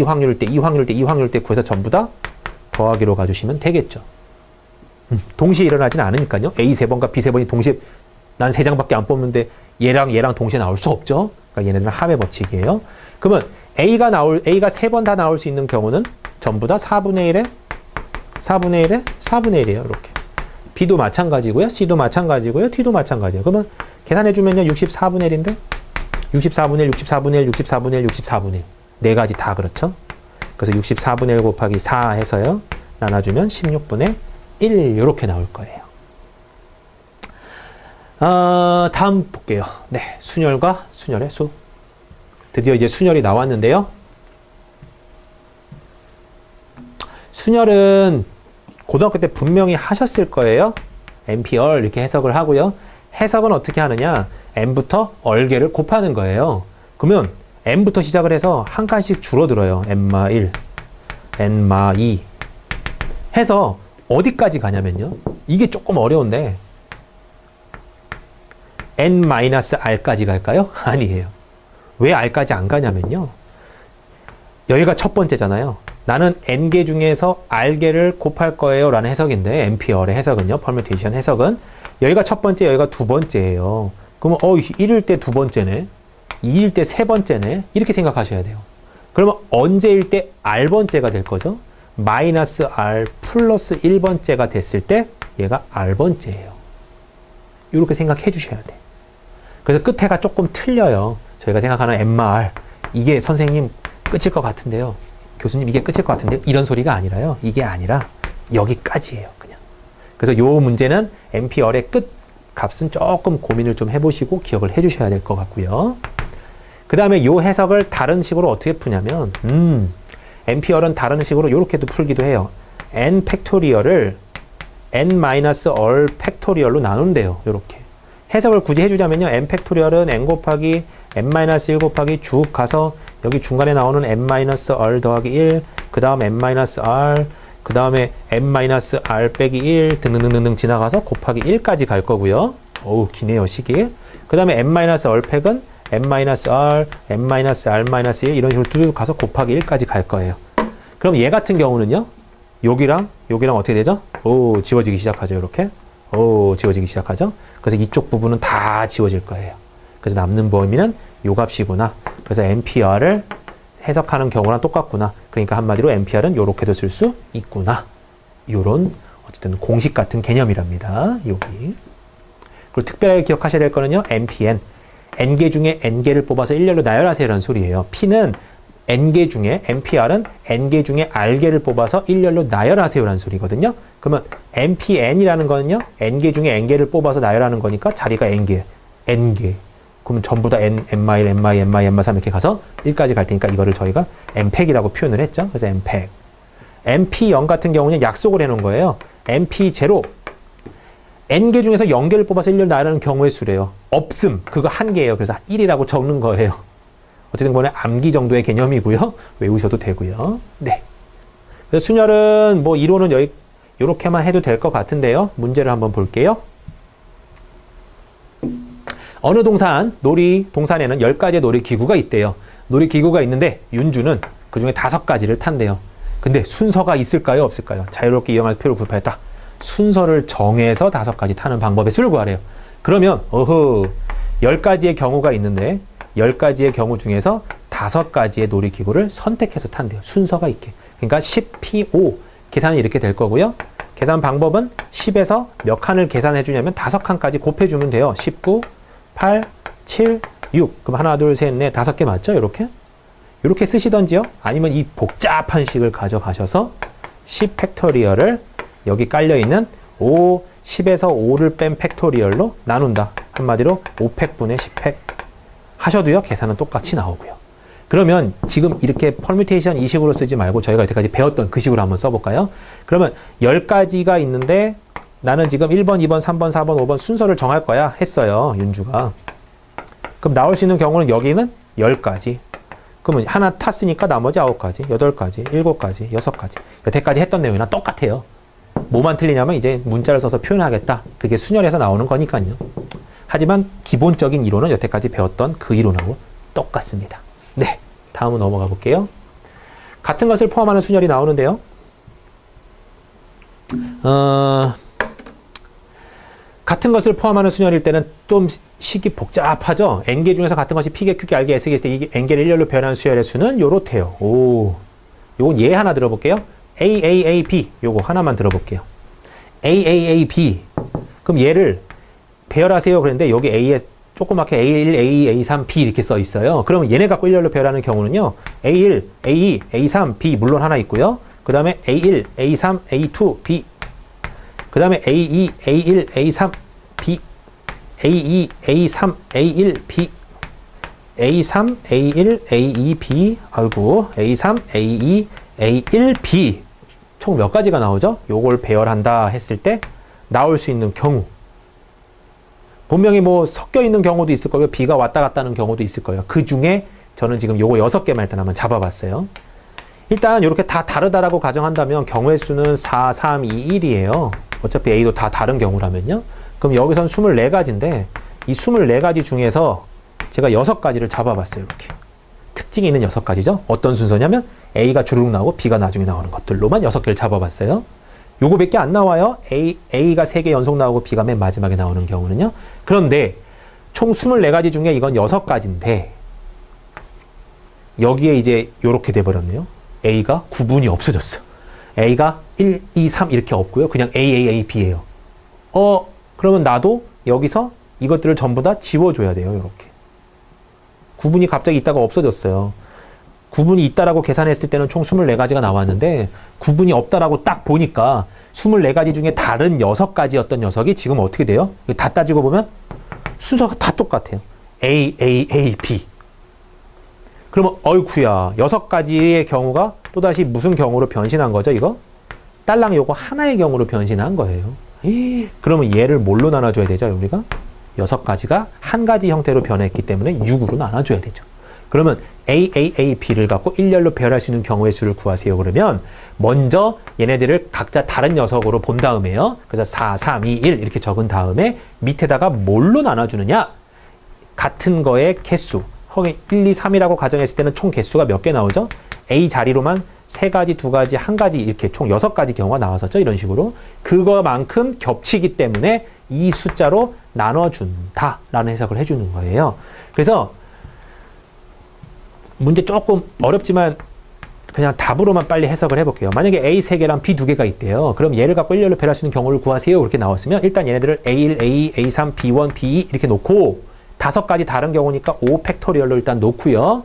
구해서 전부 다 더하기로 가주시면 되겠죠. 동시에 일어나지는 않으니까요. A 3번과 B 3번이 동시에 난 3장밖에 안 뽑는데 얘랑 동시에 나올 수 없죠. 그러니까 얘네들은 합의 법칙이에요. 그러면 A가 3번 다 나올 수 있는 경우는 전부 다 4분의 1이에요. 이렇게. B도 마찬가지고요. C도 마찬가지고요. T도 마찬가지예요. 그러면 계산해주면요. 64분의 1인데 64분의 1 네 가지 다 그렇죠. 그래서 64분의 1 곱하기 4 해서요. 나눠주면 16분의 1 이렇게 나올 거예요. 다음 볼게요. 네, 순열과 순열의 수. 드디어 이제 순열이 나왔는데요. 순열은 고등학교 때 분명히 하셨을 거예요. M피얼 이렇게 해석을 하고요. 해석은 어떻게 하느냐. M부터 얼개를 곱하는 거예요. 그러면 M부터 시작을 해서 한 칸씩 줄어들어요. N마 1, N마 2 해서 어디까지 가냐면요. 이게 조금 어려운데 N-R까지 갈까요? 아니에요. 왜 R까지 안 가냐면요. 여기가 첫 번째잖아요. 나는 N개 중에서 R개를 곱할 거예요 라는 해석인데 M피얼의 해석은요. 퍼뮤테이션 해석은 여기가 첫 번째, 여기가 두 번째예요. 그러면 1일 때 두 번째네. 2일 때 세 번째네. 이렇게 생각하셔야 돼요. 그러면 언제일 때 R번째가 될 거죠? 마이너스 R 플러스 1번째가 됐을 때 얘가 R번째예요. 이렇게 생각해 주셔야 돼. 그래서 끝에가 조금 틀려요. 저희가 생각하는 MR, 이게 선생님 끝일 것 같은데요. 교수님 이게 끝일 것 같은데요. 이런 소리가 아니라요. 이게 아니라 여기까지예요. 그냥. 그래서 요 문제는 MPR의 끝 값은 조금 고민을 좀 해보시고 기억을 해주셔야 될 것 같고요. 그 다음에 요 해석을 다른 식으로 어떻게 푸냐면 MPR은 다른 식으로 이렇게도 풀기도 해요. n 팩토리얼을 n-all 팩토리얼로 나눈대요. 이렇게 해석을 굳이 해주자면요. n 팩토리얼은 n 곱하기 n-1 곱하기 쭉 가서 여기 중간에 나오는 n-r 더하기 1, 그 다음 n-r, 그 다음에 n-r 빼기 1 등등등등 지나가서 곱하기 1까지 갈 거고요. 어우 기네요 식이. 그 다음에 n-r 팩은 n-r, n-r-1 이런 식으로 쭉 가서 곱하기 1까지 갈 거예요. 그럼 얘 같은 경우는요. 여기랑 어떻게 되죠? 오 지워지기 시작하죠. 이렇게. 오 지워지기 시작하죠. 그래서 이쪽 부분은 다 지워질 거예요. 그래서 남는 범위는 요 값이구나. 그래서 NPR을 해석하는 경우랑 똑같구나. 그러니까 한마디로 NPR은 요렇게도 쓸 수 있구나. 요런 어쨌든 공식 같은 개념이랍니다. 여기. 그리고 특별하게 기억하셔야 될 거는요. NPN. N개 중에 N개를 뽑아서 일렬로 나열하세요라는 소리예요. P는 N개 중에, NPR은 N개 중에 R개를 뽑아서 일렬로 나열하세요라는 소리거든요. 그러면 NPN이라는 거는요. N개 중에 N개를 뽑아서 나열하는 거니까 자리가 N개. N개. 그러면 전부 다 N, N-, N-, N-, N-3 이렇게 가서 1까지 갈 테니까 이거를 저희가 N팩이라고 표현을 했죠. 그래서 N팩. NP0 같은 경우는 약속을 해놓은 거예요. NP0. N개 중에서 0개를 뽑아서 1렬 나열하는 경우의 수래요. 없음. 그거 한 개예요. 그래서 1이라고 적는 거예요. 어쨌든 간에 암기 정도의 개념이고요. 외우셔도 되고요. 네. 그래서 순열은 뭐 이론은 여기 이렇게만 해도 될 것 같은데요. 문제를 한번 볼게요. 어느 동산, 동산에는 10가지의 놀이기구가 있대요. 놀이기구가 있는데 윤주는 그 중에 5가지를 탄대요. 근데 순서가 있을까요? 없을까요? 자유롭게 이용할 표를 구입하였다. 순서를 정해서 5가지 타는 방법의 수를 구하래요. 그러면 10가지의 경우가 있는데 10가지의 경우 중에서 5가지의 놀이기구를 선택해서 탄대요. 순서가 있게. 그러니까 10P5 계산은 이렇게 될 거고요. 계산 방법은 10에서 몇 칸을 계산해 주냐면 5칸까지 곱해주면 돼요. 19, 8, 7, 6. 그럼 하나, 둘, 셋, 넷, 5개 맞죠? 이렇게 쓰시던지요. 아니면 이 복잡한 식을 가져가셔서 10 팩토리얼을 여기 깔려있는 10에서 5를 뺀 팩토리얼로 나눈다. 한마디로 5팩분의 10팩 하셔도요. 계산은 똑같이 나오고요. 그러면 지금 이렇게 퍼뮤테이션 이 식으로 쓰지 말고 저희가 여태까지 배웠던 그 식으로 한번 써볼까요? 그러면 10가지가 있는데 나는 지금 1번, 2번, 3번, 4번, 5번 순서를 정할 거야 했어요. 윤주가. 그럼 나올 수 있는 경우는 여기는 10가지. 그러면 하나 탔으니까 나머지 9가지, 8가지, 7가지, 6가지. 여태까지 했던 내용이랑 똑같아요. 뭐만 틀리냐면 이제 문자를 써서 표현하겠다. 그게 순열에서 나오는 거니까요. 하지만 기본적인 이론은 여태까지 배웠던 그 이론하고 똑같습니다. 네, 다음은 넘어가 볼게요. 같은 것을 포함하는 순열이 나오는데요. 같은 것을 포함하는 순열일 때는 좀 식이 복잡하죠. N개 중에서 같은 것이 P개, Q개, R개, S개 있을 때 이 N개를 일렬로 표현하는 수열의 수는 요렇대요. 요건 예 하나 들어볼게요. AAAB 요거 하나만 들어볼게요. AAAB 그럼 얘를 배열하세요 그랬는데 여기 A에 조그맣게 A1, A2, A3, B 이렇게 써 있어요. 그러면 얘네 갖고 일렬로 배열하는 경우는요. A1, A2, A3, B 물론 하나 있고요. 그 다음에 A1, A3, A2, B 그 다음에 A2, A1, A3, B A2, A3, A1, B A3, A1, A2, B 아이고 A3, A2, A1, B 총 몇 가지가 나오죠? 요걸 배열한다 했을 때 나올 수 있는 경우 분명히 뭐 섞여 있는 경우도 있을 거고요. B가 왔다 갔다 하는 경우도 있을 거예요. 그 중에 저는 지금 요거 6개만 일단 한번 잡아봤어요. 일단 이렇게 다 다르다라고 가정한다면 경우의 수는 4, 3, 2, 1이에요. 어차피 A도 다 다른 경우라면요. 그럼 여기선 24가지인데 이 24가지 중에서 제가 6가지를 잡아봤어요. 이렇게. 특징이 있는 6가지죠. 어떤 순서냐면 A가 주르륵 나오고 B가 나중에 나오는 것들로만 6개를 잡아봤어요. 요거밖에 안 나와요. A가 3개 연속 나오고 B가 맨 마지막에 나오는 경우는요. 그런데 총 24가지 중에 이건 6가지인데 여기에 이제 요렇게 돼버렸네요. A가 구분이 없어졌어. A가 1, 2, 3 이렇게 없고요. 그냥 A, A, A, B예요. 그러면 나도 여기서 이것들을 전부 다 지워줘야 돼요. 이렇게. 구분이 갑자기 있다가 없어졌어요. 구분이 있다라고 계산했을 때는 총 24가지가 나왔는데 구분이 없다라고 딱 보니까 24가지 중에 다른 6가지였던 녀석이 지금 어떻게 돼요? 다 따지고 보면 순서가 다 똑같아요. A, A, A, B. 그러면 어이쿠야 6가지의 경우가 또다시 무슨 경우로 변신한 거죠 이거? 딸랑 요거 하나의 경우로 변신한 거예요. 그러면 얘를 뭘로 나눠줘야 되죠 우리가? 6가지가 한 가지 형태로 변했기 때문에 6으로 나눠줘야 되죠. 그러면 A, A, A, B를 갖고 일렬로 배열할 수 있는 경우의 수를 구하세요. 그러면 먼저 얘네들을 각자 다른 녀석으로 본 다음에요. 그래서 4, 3, 2, 1 이렇게 적은 다음에 밑에다가 뭘로 나눠주느냐? 같은 거의 개수. 허기 1, 2, 3이라고 가정했을 때는 총 개수가 몇 개 나오죠? A 자리로만 3가지, 2가지, 1가지 이렇게 총 6가지 경우가 나왔었죠. 이런 식으로. 그거만큼 겹치기 때문에 이 숫자로 나눠준다라는 해석을 해주는 거예요. 그래서 문제 조금 어렵지만 그냥 답으로만 빨리 해석을 해볼게요. 만약에 A 3개랑 B 2개가 있대요. 그럼 얘를 갖고 일렬로 배열할 수 있는 경우를 구하세요. 그렇게 나왔으면 일단 얘네들을 A1, A2, A3, B1, B2 이렇게 놓고 5가지 다른 경우니까 5 팩토리얼로 일단 놓고요.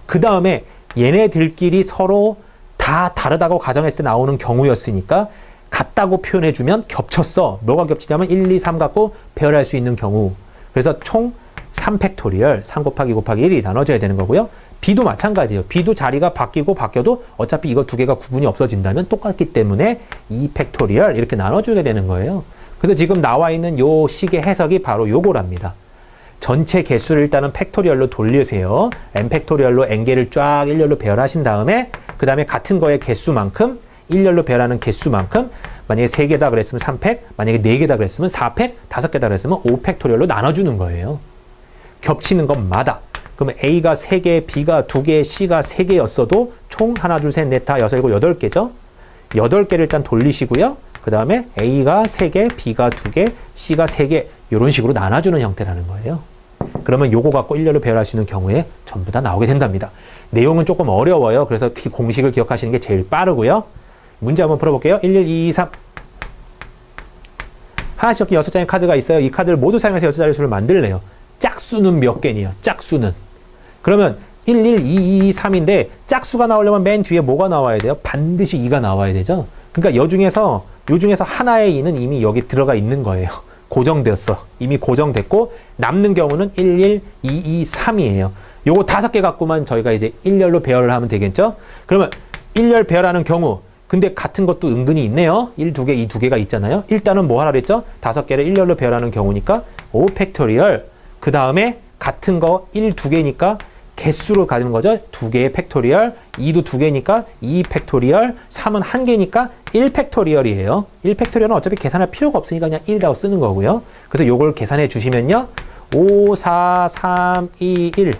그 다음에 얘네들끼리 서로 다 다르다고 가정했을 때 나오는 경우였으니까 같다고 표현해주면 겹쳤어. 뭐가 겹치냐면 1, 2, 3 갖고 배열할 수 있는 경우. 그래서 총 3 팩토리얼, 3 곱하기 곱하기 1이 나눠져야 되는 거고요. B도 마찬가지예요. B도 자리가 바뀌어도 어차피 이거 2개가 구분이 없어진다면 똑같기 때문에 2 팩토리얼 이렇게 나눠주게 되는 거예요. 그래서 지금 나와 있는 요 식의 해석이 바로 요거랍니다. 전체 개수를 일단은 팩토리얼로 돌리세요. n 팩토리얼로 n개를 쫙 일렬로 배열하신 다음에 그 다음에 같은 거의 개수만큼 일렬로 배열하는 개수만큼 만약에 3개다 그랬으면 3팩, 만약에 4개다 그랬으면 4팩, 5개다 그랬으면 5 팩토리얼로 나눠주는 거예요. 겹치는 것마다. 그러면 A가 3개, B가 2개, C가 3개였어도 총 하나, 둘, 셋, 넷, 다, 여섯, 일곱, 8개죠. 8개를 일단 돌리시고요. 그 다음에 A가 3개, B가 2개, C가 3개 이런 식으로 나눠주는 형태라는 거예요. 그러면 요거 갖고 일렬로 배열할 수 있는 경우에 전부 다 나오게 된답니다. 내용은 조금 어려워요. 그래서 공식을 기억하시는 게 제일 빠르고요. 문제 한번 풀어볼게요. 1, 1, 2, 2, 3 하나씩 적힌 6장의 카드가 있어요. 이 카드를 모두 사용해서 6자리 수를 만들래요. 짝수는 몇 개니요? 짝수는. 그러면 1, 1, 2, 2, 3인데 짝수가 나오려면 맨 뒤에 뭐가 나와야 돼요? 반드시 2가 나와야 되죠. 그러니까 요 중에서 하나의 2는 이미 여기 들어가 있는 거예요. 고정되었어. 이미 고정됐고 남는 경우는 1, 1, 2, 2, 3이에요. 요거 5개 갖고만 저희가 이제 일렬로 배열을 하면 되겠죠? 그러면 일렬 배열하는 경우 근데 같은 것도 은근히 있네요. 1, 2개, 2, 2개가 있잖아요. 일단은 뭐 하라 그랬죠? 5개를 일렬로 배열하는 경우니까 5 팩토리얼 그 다음에 같은 거 1, 2개니까 개수로 가는 거죠. 2개의 팩토리얼, 2도 2개니까 2 팩토리얼, 3은 1개니까 1 팩토리얼이에요. 1 팩토리얼은 어차피 계산할 필요가 없으니까 그냥 1이라고 쓰는 거고요. 그래서 요걸 계산해 주시면요. 5, 4, 3, 2, 1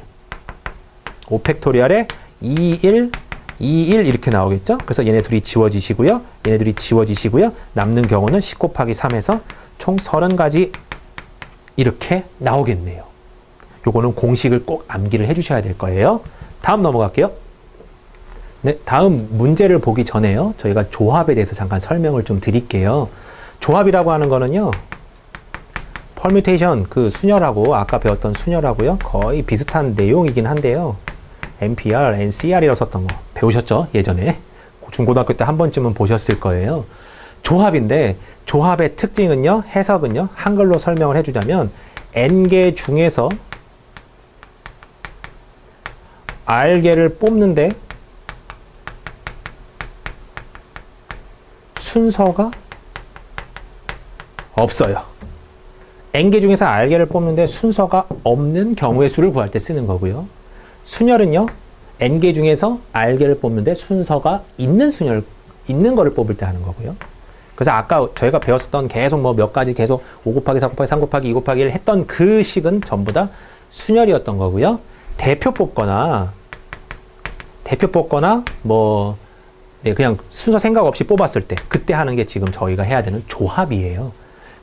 5 팩토리얼에 2, 1, 2, 1 이렇게 나오겠죠. 그래서 얘네 둘이 지워지시고요. 얘네 둘이 지워지시고요. 남는 경우는 10 곱하기 3에서 총 30가지 이렇게 나오겠네요. 요거는 공식을 꼭 암기를 해주셔야 될 거예요. 다음 넘어갈게요. 네, 다음 문제를 보기 전에요. 저희가 조합에 대해서 잠깐 설명을 좀 드릴게요. 조합이라고 하는 거는요. 퍼뮤테이션 그 수열하고 아까 배웠던 수열하고요. 거의 비슷한 내용이긴 한데요. NPR, NCR이라고 썼던 거 배우셨죠? 예전에. 중고등학교 때 한 번쯤은 보셨을 거예요. 조합인데 조합의 특징은요. 해석은요. 한글로 설명을 해주자면 N개 중에서 R개를 뽑는데 순서가 없어요. N개 중에서 R개를 뽑는데 순서가 없는 경우의 수를 구할 때 쓰는 거고요. 순열은요. N개 중에서 R개를 뽑는데 순서가 있는 거를 뽑을 때 하는 거고요. 그래서 아까 저희가 배웠었던 계속 뭐 몇 가지 계속 5 곱하기 4 곱하기 3 곱하기 2 곱하기 1 했던 그 식은 전부 다 순열이었던 거고요. 대표 뽑거나 뭐 네, 그냥 순서 생각 없이 뽑았을 때 그때 하는 게 지금 저희가 해야 되는 조합이에요.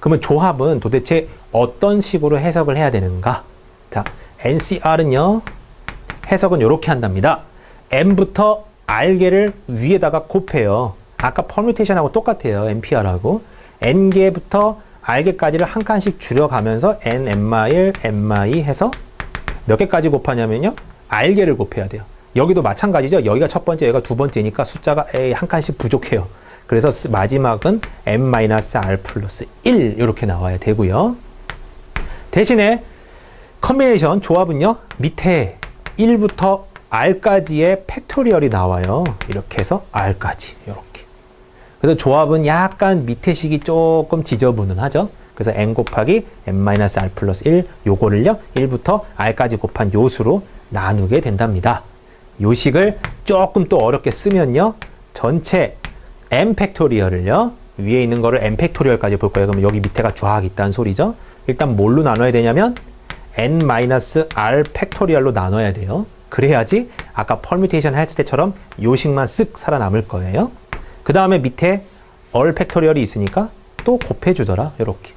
그러면 조합은 도대체 어떤 식으로 해석을 해야 되는가? 자, NCR은요. 해석은 이렇게 한답니다. N부터 R개를 위에다가 곱해요. 아까 퍼뮤테이션하고 똑같아요. NPR하고. N개부터 R개까지를 한 칸씩 줄여가면서 N, N-1, N-2 해서 몇 개까지 곱하냐면요. r개를 곱해야 돼요. 여기도 마찬가지죠. 여기가 첫 번째, 여기가 두 번째니까 숫자가 한 칸씩 부족해요. 그래서 마지막은 n-r 플러스 1 이렇게 나와야 되고요. 대신에 컨비네이션 조합은요. 밑에 1부터 r까지의 팩토리얼이 나와요. 이렇게 해서 r까지 이렇게. 그래서 조합은 약간 밑에 식이 조금 지저분하죠. 그래서 n 곱하기 n-r 플러스 1 요거를요. 1부터 r까지 곱한 요 수로 나누게 된답니다. 요 식을 조금 또 어렵게 쓰면요. 전체 n 팩토리얼을요. 위에 있는 거를 n 팩토리얼까지 볼 거예요. 그러면 여기 밑에가 쫙 있다는 소리죠. 일단 뭘로 나눠야 되냐면 n-r 팩토리얼로 나눠야 돼요. 그래야지 아까 퍼뮤테이션 했을 때처럼 요 식만 쓱 살아남을 거예요. 그 다음에 밑에 all 팩토리얼이 있으니까 또 곱해주더라. 이렇게.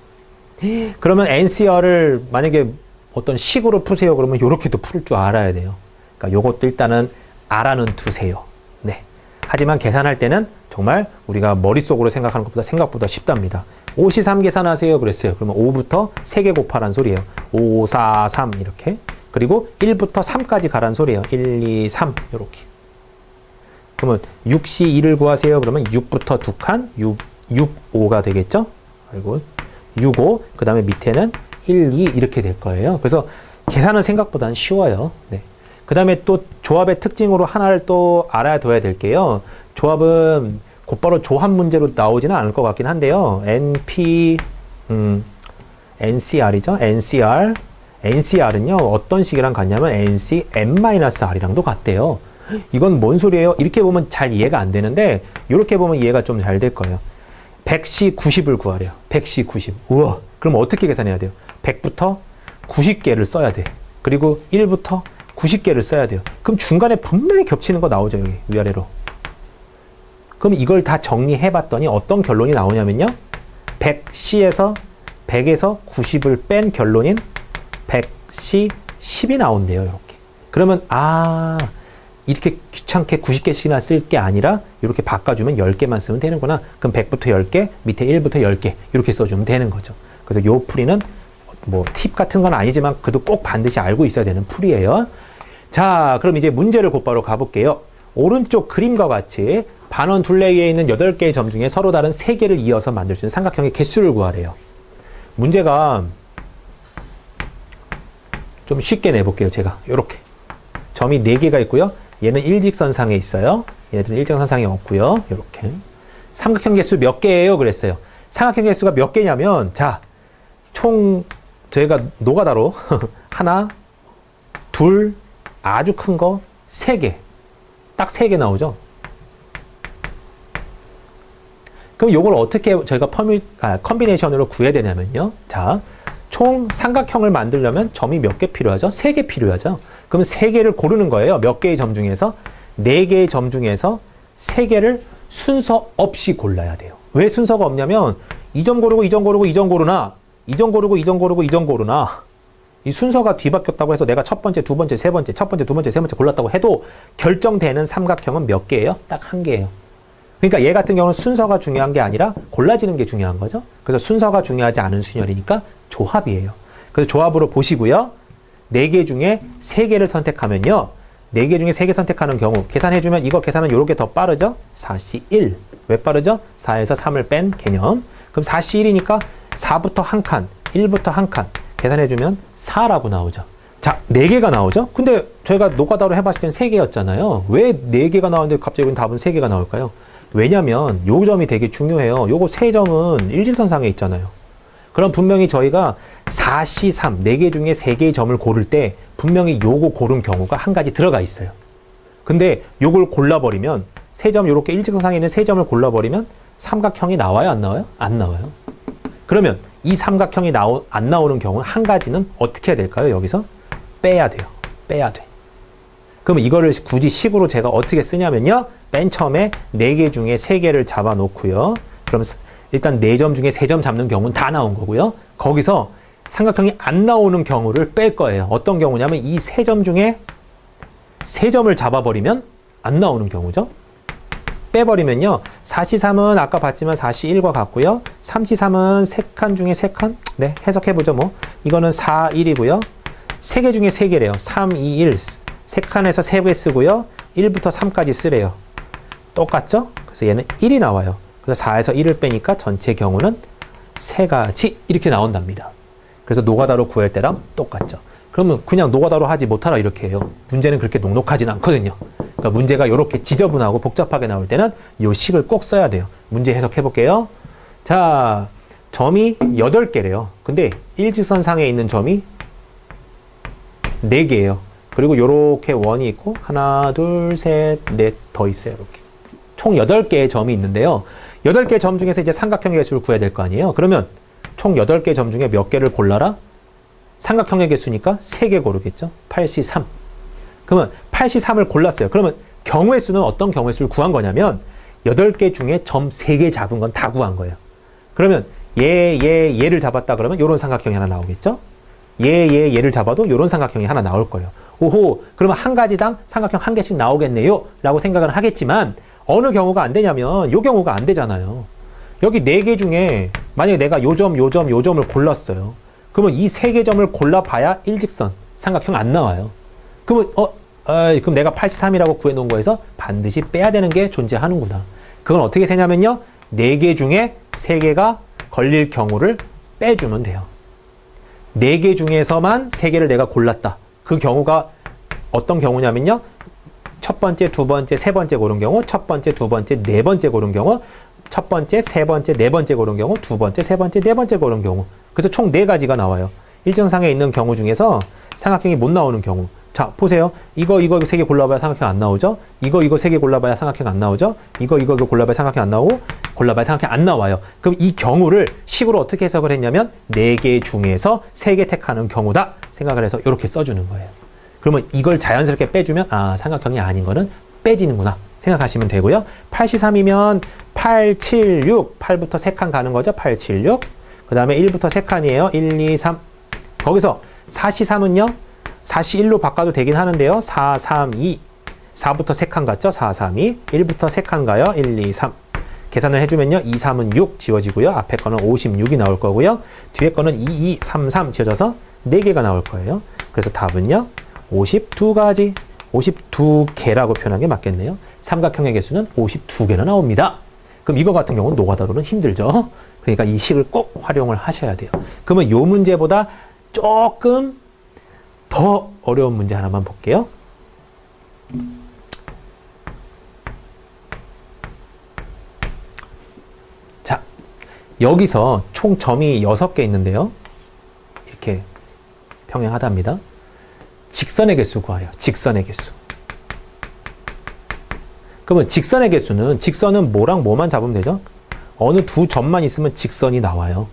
그러면 NCR을 만약에 어떤 식으로 푸세요. 그러면 이렇게도 풀 줄 알아야 돼요. 그러니까 요것도 일단은 알아는 두세요. 네. 하지만 계산할 때는 정말 우리가 머릿속으로 생각하는 것보다 생각보다 쉽답니다. 5C3 계산하세요. 그랬어요. 그러면 5부터 3개 곱하란 소리예요. 5, 4, 3 이렇게. 그리고 1부터 3까지 가란 소리예요. 1, 2, 3 이렇게. 그러면 6C2를 구하세요. 그러면 6부터 2칸, 6, 5가 되겠죠? 아이고, 6, 5. 그 다음에 밑에는 1, 2 이렇게 될 거예요. 그래서 계산은 생각보다는 쉬워요. 네. 그 다음에 또 조합의 특징으로 하나를 또 알아둬야 될게요. 조합은 곧바로 조합 문제로 나오지는 않을 것 같긴 한데요. NCR이죠. NCR은요, 어떤 식이랑 같냐면 NC n-r이랑도 같대요. 이건 뭔 소리예요? 이렇게 보면 잘 이해가 안 되는데, 이렇게 보면 이해가 좀 잘 될 거예요. 100C 90을 구하래요. 100C 90. 우와, 그럼 어떻게 계산해야 돼요? 100부터 90개를 써야 돼. 그리고 1부터 90개를 써야 돼요. 그럼 중간에 분명히 겹치는 거 나오죠, 여기 위아래로. 그럼 이걸 다 정리해 봤더니 어떤 결론이 나오냐면요. 100C에서 100에서 90을 뺀 결론인 100C 10이 나온대요, 이렇게. 그러면 이렇게 귀찮게 90개씩이나 쓸 게 아니라 이렇게 바꿔주면 10개만 쓰면 되는구나. 그럼 100부터 10개, 밑에 1부터 10개 이렇게 써주면 되는 거죠. 그래서 요 풀이는 뭐 팁 같은 건 아니지만 그래도 꼭 반드시 알고 있어야 되는 풀이에요. 자, 그럼 이제 문제를 곧바로 가볼게요. 오른쪽 그림과 같이 반원 둘레에 있는 8개의 점 중에 서로 다른 3개를 이어서 만들 수 있는 삼각형의 개수를 구하래요. 문제가 좀 쉽게 내볼게요. 제가 이렇게 점이 4개가 있고요. 얘는 일직선상에 있어요. 얘네들은 일직선상에 없고요. 이렇게 삼각형 개수 몇 개예요? 그랬어요. 삼각형 개수가 몇 개냐면, 자, 총 저희가 노가다로 하나, 둘, 아주 큰 거 3개, 딱 3개 나오죠. 그럼 요걸 어떻게 저희가 컨비네이션으로 구해야 되냐면요. 자, 총 삼각형을 만들려면 점이 몇 개 필요하죠? 3개 필요하죠. 그럼 3개를 고르는 거예요. 몇 개의 점 중에서? 4개의 점 중에서 3개를 순서 없이 골라야 돼요. 왜 순서가 없냐면 이 점 고르고 이 점 고르고 이 점 고르나, 이 점 고르고 이 점 고르고 이 점 고르나, 이 순서가 뒤바뀌었다고 해서 내가 첫 번째, 두 번째, 세 번째, 첫 번째, 두 번째, 세 번째 골랐다고 해도 결정되는 삼각형은 몇 개예요? 딱 1개예요. 그러니까 얘 같은 경우는 순서가 중요한 게 아니라 골라지는 게 중요한 거죠. 그래서 순서가 중요하지 않은 순열이니까 조합이에요. 그래서 조합으로 보시고요. 4개 중에 3개를 선택하면요. 4개 중에 3개 선택하는 경우 계산해주면 이거 계산은 이렇게 더 빠르죠? 4C1. 왜 빠르죠? 4에서 3을 뺀 개념. 그럼 4C1이니까 4부터 한 칸, 1부터 한 칸 계산해주면 4라고 나오죠. 자, 4개가 나오죠? 근데 저희가 노가다로 해봤을 때는 3개였잖아요. 왜 4개가 나오는데 갑자기 답은 3개가 나올까요? 왜냐면 요 점이 되게 중요해요. 요거 3점은 일직선상에 있잖아요. 그럼 분명히 저희가 4C3, 4개 중에 3개의 점을 고를 때 분명히 요거 고른 경우가 한 가지 들어가 있어요. 근데 요걸 골라버리면 3점, 요렇게 일직선상에 있는 3점을 골라버리면 삼각형이 나와요? 안 나와요? 안 나와요. 그러면 이 삼각형이 안 나오는 경우 한 가지는 어떻게 해야 될까요? 여기서 빼야 돼요. 빼야 돼. 그러면 이거를 굳이 식으로 제가 어떻게 쓰냐면요. 맨 처음에 4개 중에 3개를 잡아 놓고요. 그럼 일단 4점 중에 3점 잡는 경우는 다 나온 거고요. 거기서 삼각형이 안 나오는 경우를 뺄 거예요. 어떤 경우냐면 이 3점 중에 3점을 잡아버리면 안 나오는 경우죠. 빼버리면요. 4C3은 아까 봤지만 4C1과 같고요. 3C3은 3칸 중에 3칸? 네, 해석해보죠, 뭐. 이거는 4, 1이고요. 세 개 중에 세 개래요. 3, 2, 1. 세 칸에서 세 개 쓰고요. 1부터 3까지 쓰래요. 똑같죠? 그래서 얘는 1이 나와요. 그래서 4에서 1을 빼니까 전체 경우는 세 가지 이렇게 나온답니다. 그래서 노가다로 구할 때랑 똑같죠. 그러면 그냥 노가다로 하지 못하라 이렇게 해요. 문제는 그렇게 녹록하진 않거든요. 그러니까 문제가 이렇게 지저분하고 복잡하게 나올 때는 이 식을 꼭 써야 돼요. 문제 해석해 볼게요. 자, 점이 8개래요. 근데 일직선상에 있는 점이 4개예요. 그리고 요렇게 원이 있고 하나, 둘, 셋, 넷 더 있어요. 이렇게. 총 8개의 점이 있는데요. 8개의 점 중에서 이제 삼각형의 개수를 구해야 될 거 아니에요. 그러면 총 8개의 점 중에 몇 개를 골라라? 삼각형의 개수니까 3개 고르겠죠. 8C3. 그러면 8C3을 골랐어요. 그러면 경우의 수는 어떤 경우의 수를 구한 거냐면 8개 중에 점 3개 잡은 건 다 구한 거예요. 그러면 얘를 잡았다 그러면 요런 삼각형이 하나 나오겠죠. 얘를 잡아도 요런 삼각형이 하나 나올 거예요. 오호, 그러면 한 가지당 삼각형 한 개씩 나오겠네요 라고 생각을 하겠지만 어느 경우가 안 되냐면 요 경우가 안 되잖아요. 여기 4개 중에 만약에 내가 요 점을 골랐어요. 그러면 이 3개 점을 골라봐야 일직선 삼각형 안 나와요. 그러면 그럼 내가 83이라고 구해놓은 거에서 반드시 빼야 되는 게 존재하는구나. 그건 어떻게 세냐면요. 4개 중에 3개가 걸릴 경우를 빼주면 돼요. 4개 중에서만 3개를 내가 골랐다. 그 경우가 어떤 경우냐면요. 첫 번째, 두 번째, 세 번째 고른 경우, 첫 번째, 두 번째, 네 번째 고른 경우, 첫 번째, 세 번째, 네 번째 고른 경우, 두 번째, 세 번째, 네 번째 고른 경우. 그래서 총 4가지가 나와요. 일정상에 있는 경우 중에서 삼각형이 못 나오는 경우. 자, 보세요. 이거 3개 골라봐야 삼각형 안 나오죠? 이거 3개 골라봐야 삼각형 안 나오죠? 이거 골라봐야 삼각형 안 나오고, 골라봐야 삼각형 안 나와요. 그럼 이 경우를 식으로 어떻게 해석을 했냐면 4개 중에서 3개 택하는 경우다 생각을 해서 이렇게 써주는 거예요. 그러면 이걸 자연스럽게 빼주면 삼각형이 아닌 거는 빼지는구나 생각하시면 되고요. 8C3이면 8, 7, 6, 8부터 3칸 가는 거죠. 8, 7, 6. 그 다음에 1부터 3칸이에요. 1, 2, 3. 거기서 4C3은요. 4C1로 바꿔도 되긴 하는데요. 4, 3, 2. 4부터 3칸 갔죠. 4, 3, 2. 1부터 3칸 가요. 1, 2, 3. 계산을 해주면요. 2, 3은 6 지워지고요. 앞에 거는 56이 나올 거고요. 뒤에 거는 2, 2, 3, 3 지워져서 4개가 나올 거예요. 그래서 답은요. 52가지, 52개라고 표현한 게 맞겠네요. 삼각형의 개수는 52개나 나옵니다. 그럼 이거 같은 경우는 노가다로는 힘들죠. 그러니까 이 식을 꼭 활용을 하셔야 돼요. 그러면 이 문제보다 조금 더 어려운 문제 하나만 볼게요. 자, 여기서 총 점이 6개 있는데요. 이렇게 평행하답니다. 직선의 개수 구하래요. 직선의 개수. 그러면 직선의 개수는 직선은 뭐랑 뭐만 잡으면 되죠? 어느 두 점만 있으면 직선이 나와요.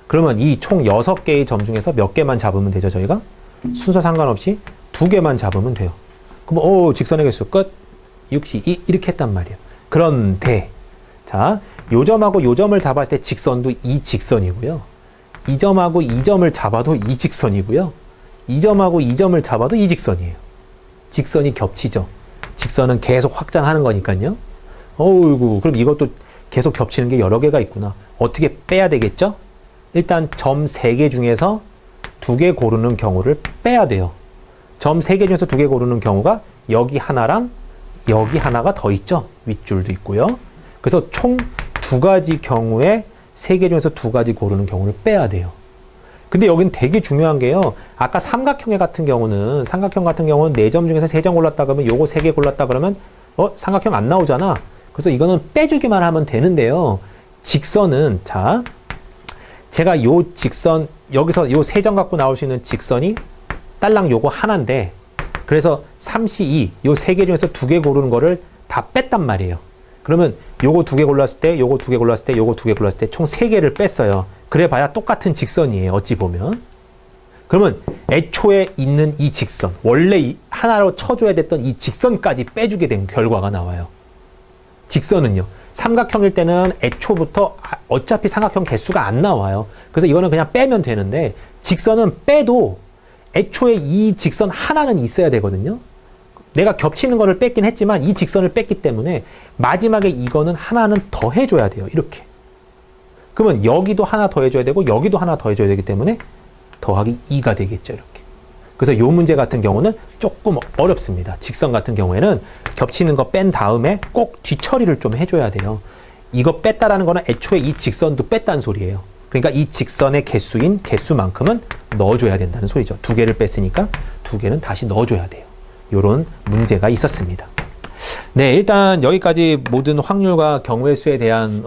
그러면 이 총 6개의 점 중에서 몇 개만 잡으면 되죠, 저희가? 순서 상관없이 2개만 잡으면 돼요. 그럼 직선의 개수 끝. 62 이렇게 했단 말이에요. 그런데 자, 요 점하고 요 점을 잡았을 때 직선도 이 직선이고요. 이 점하고 이 점을 잡아도 이 직선이고요. 이 점하고 이 점을 잡아도 이 직선이에요. 직선이 겹치죠. 직선은 계속 확장하는 거니까요. 어이구, 그럼 이것도 계속 겹치는 게 여러 개가 있구나. 어떻게 빼야 되겠죠? 일단 점 3개 중에서 2개 고르는 경우를 빼야 돼요. 점 3개 중에서 2개 고르는 경우가 여기 하나랑 여기 하나가 더 있죠. 윗줄도 있고요. 그래서 총 2가지 경우에 3개 중에서 2가지 고르는 경우를 빼야 돼요. 근데 여기는 되게 중요한 게요. 아까 삼각형 같은 경우는 4점 중에서 3점 골랐다 그러면 요거 3개 골랐다 그러면 삼각형 안 나오잖아. 그래서 이거는 빼주기만 하면 되는데요. 직선은 자, 제가 요 직선 여기서 요 3점 갖고 나올 수 있는 직선이 딸랑 요거 하나인데 그래서 3C2 요 3개 중에서 2개 고르는 거를 다 뺐단 말이에요. 그러면 요거 2개 골랐을 때, 요거 2개 골랐을 때, 요거 2개 골랐을 때 총 3개를 뺐어요. 그래 봐야 똑같은 직선이에요. 어찌 보면. 그러면 애초에 있는 이 직선, 원래 하나로 쳐줘야 됐던 이 직선까지 빼주게 된 결과가 나와요. 직선은요. 삼각형일 때는 애초부터 어차피 삼각형 개수가 안 나와요. 그래서 이거는 그냥 빼면 되는데 직선은 빼도 애초에 이 직선 하나는 있어야 되거든요. 내가 겹치는 거를 뺐긴 했지만 이 직선을 뺐기 때문에 마지막에 이거는 하나는 더 해줘야 돼요. 이렇게. 그러면 여기도 하나 더 해줘야 되고 여기도 하나 더 해줘야 되기 때문에 더하기 2가 되겠죠. 이렇게. 그래서 이 문제 같은 경우는 조금 어렵습니다. 직선 같은 경우에는 겹치는 거 뺀 다음에 꼭 뒤처리를 좀 해줘야 돼요. 이거 뺐다라는 거는 애초에 이 직선도 뺐다는 소리예요. 그러니까 이 직선의 개수인 개수만큼은 넣어줘야 된다는 소리죠. 2개를 뺐으니까 2개는 다시 넣어줘야 돼요. 이런 문제가 있었습니다. 네, 일단 여기까지 모든 확률과 경우의 수에 대한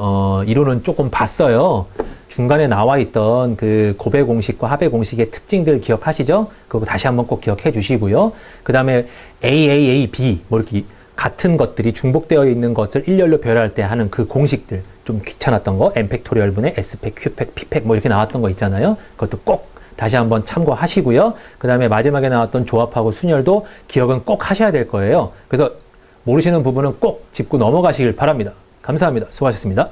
이론은 조금 봤어요. 중간에 나와 있던 그 곱의 공식과 합의 공식의 특징들 기억하시죠? 그거 다시 한번 꼭 기억해 주시고요. 그 다음에 A, B 뭐 이렇게 같은 것들이 중복되어 있는 것을 일렬로 배열할 때 하는 그 공식들 좀 귀찮았던 거 N팩토리얼 분의 S팩, Q팩, P팩 뭐 이렇게 나왔던 거 있잖아요. 그것도 꼭 다시 한번 참고하시고요. 그 다음에 마지막에 나왔던 조합하고 순열도 기억은 꼭 하셔야 될 거예요. 그래서 모르시는 부분은 꼭 짚고 넘어가시길 바랍니다. 감사합니다. 수고하셨습니다.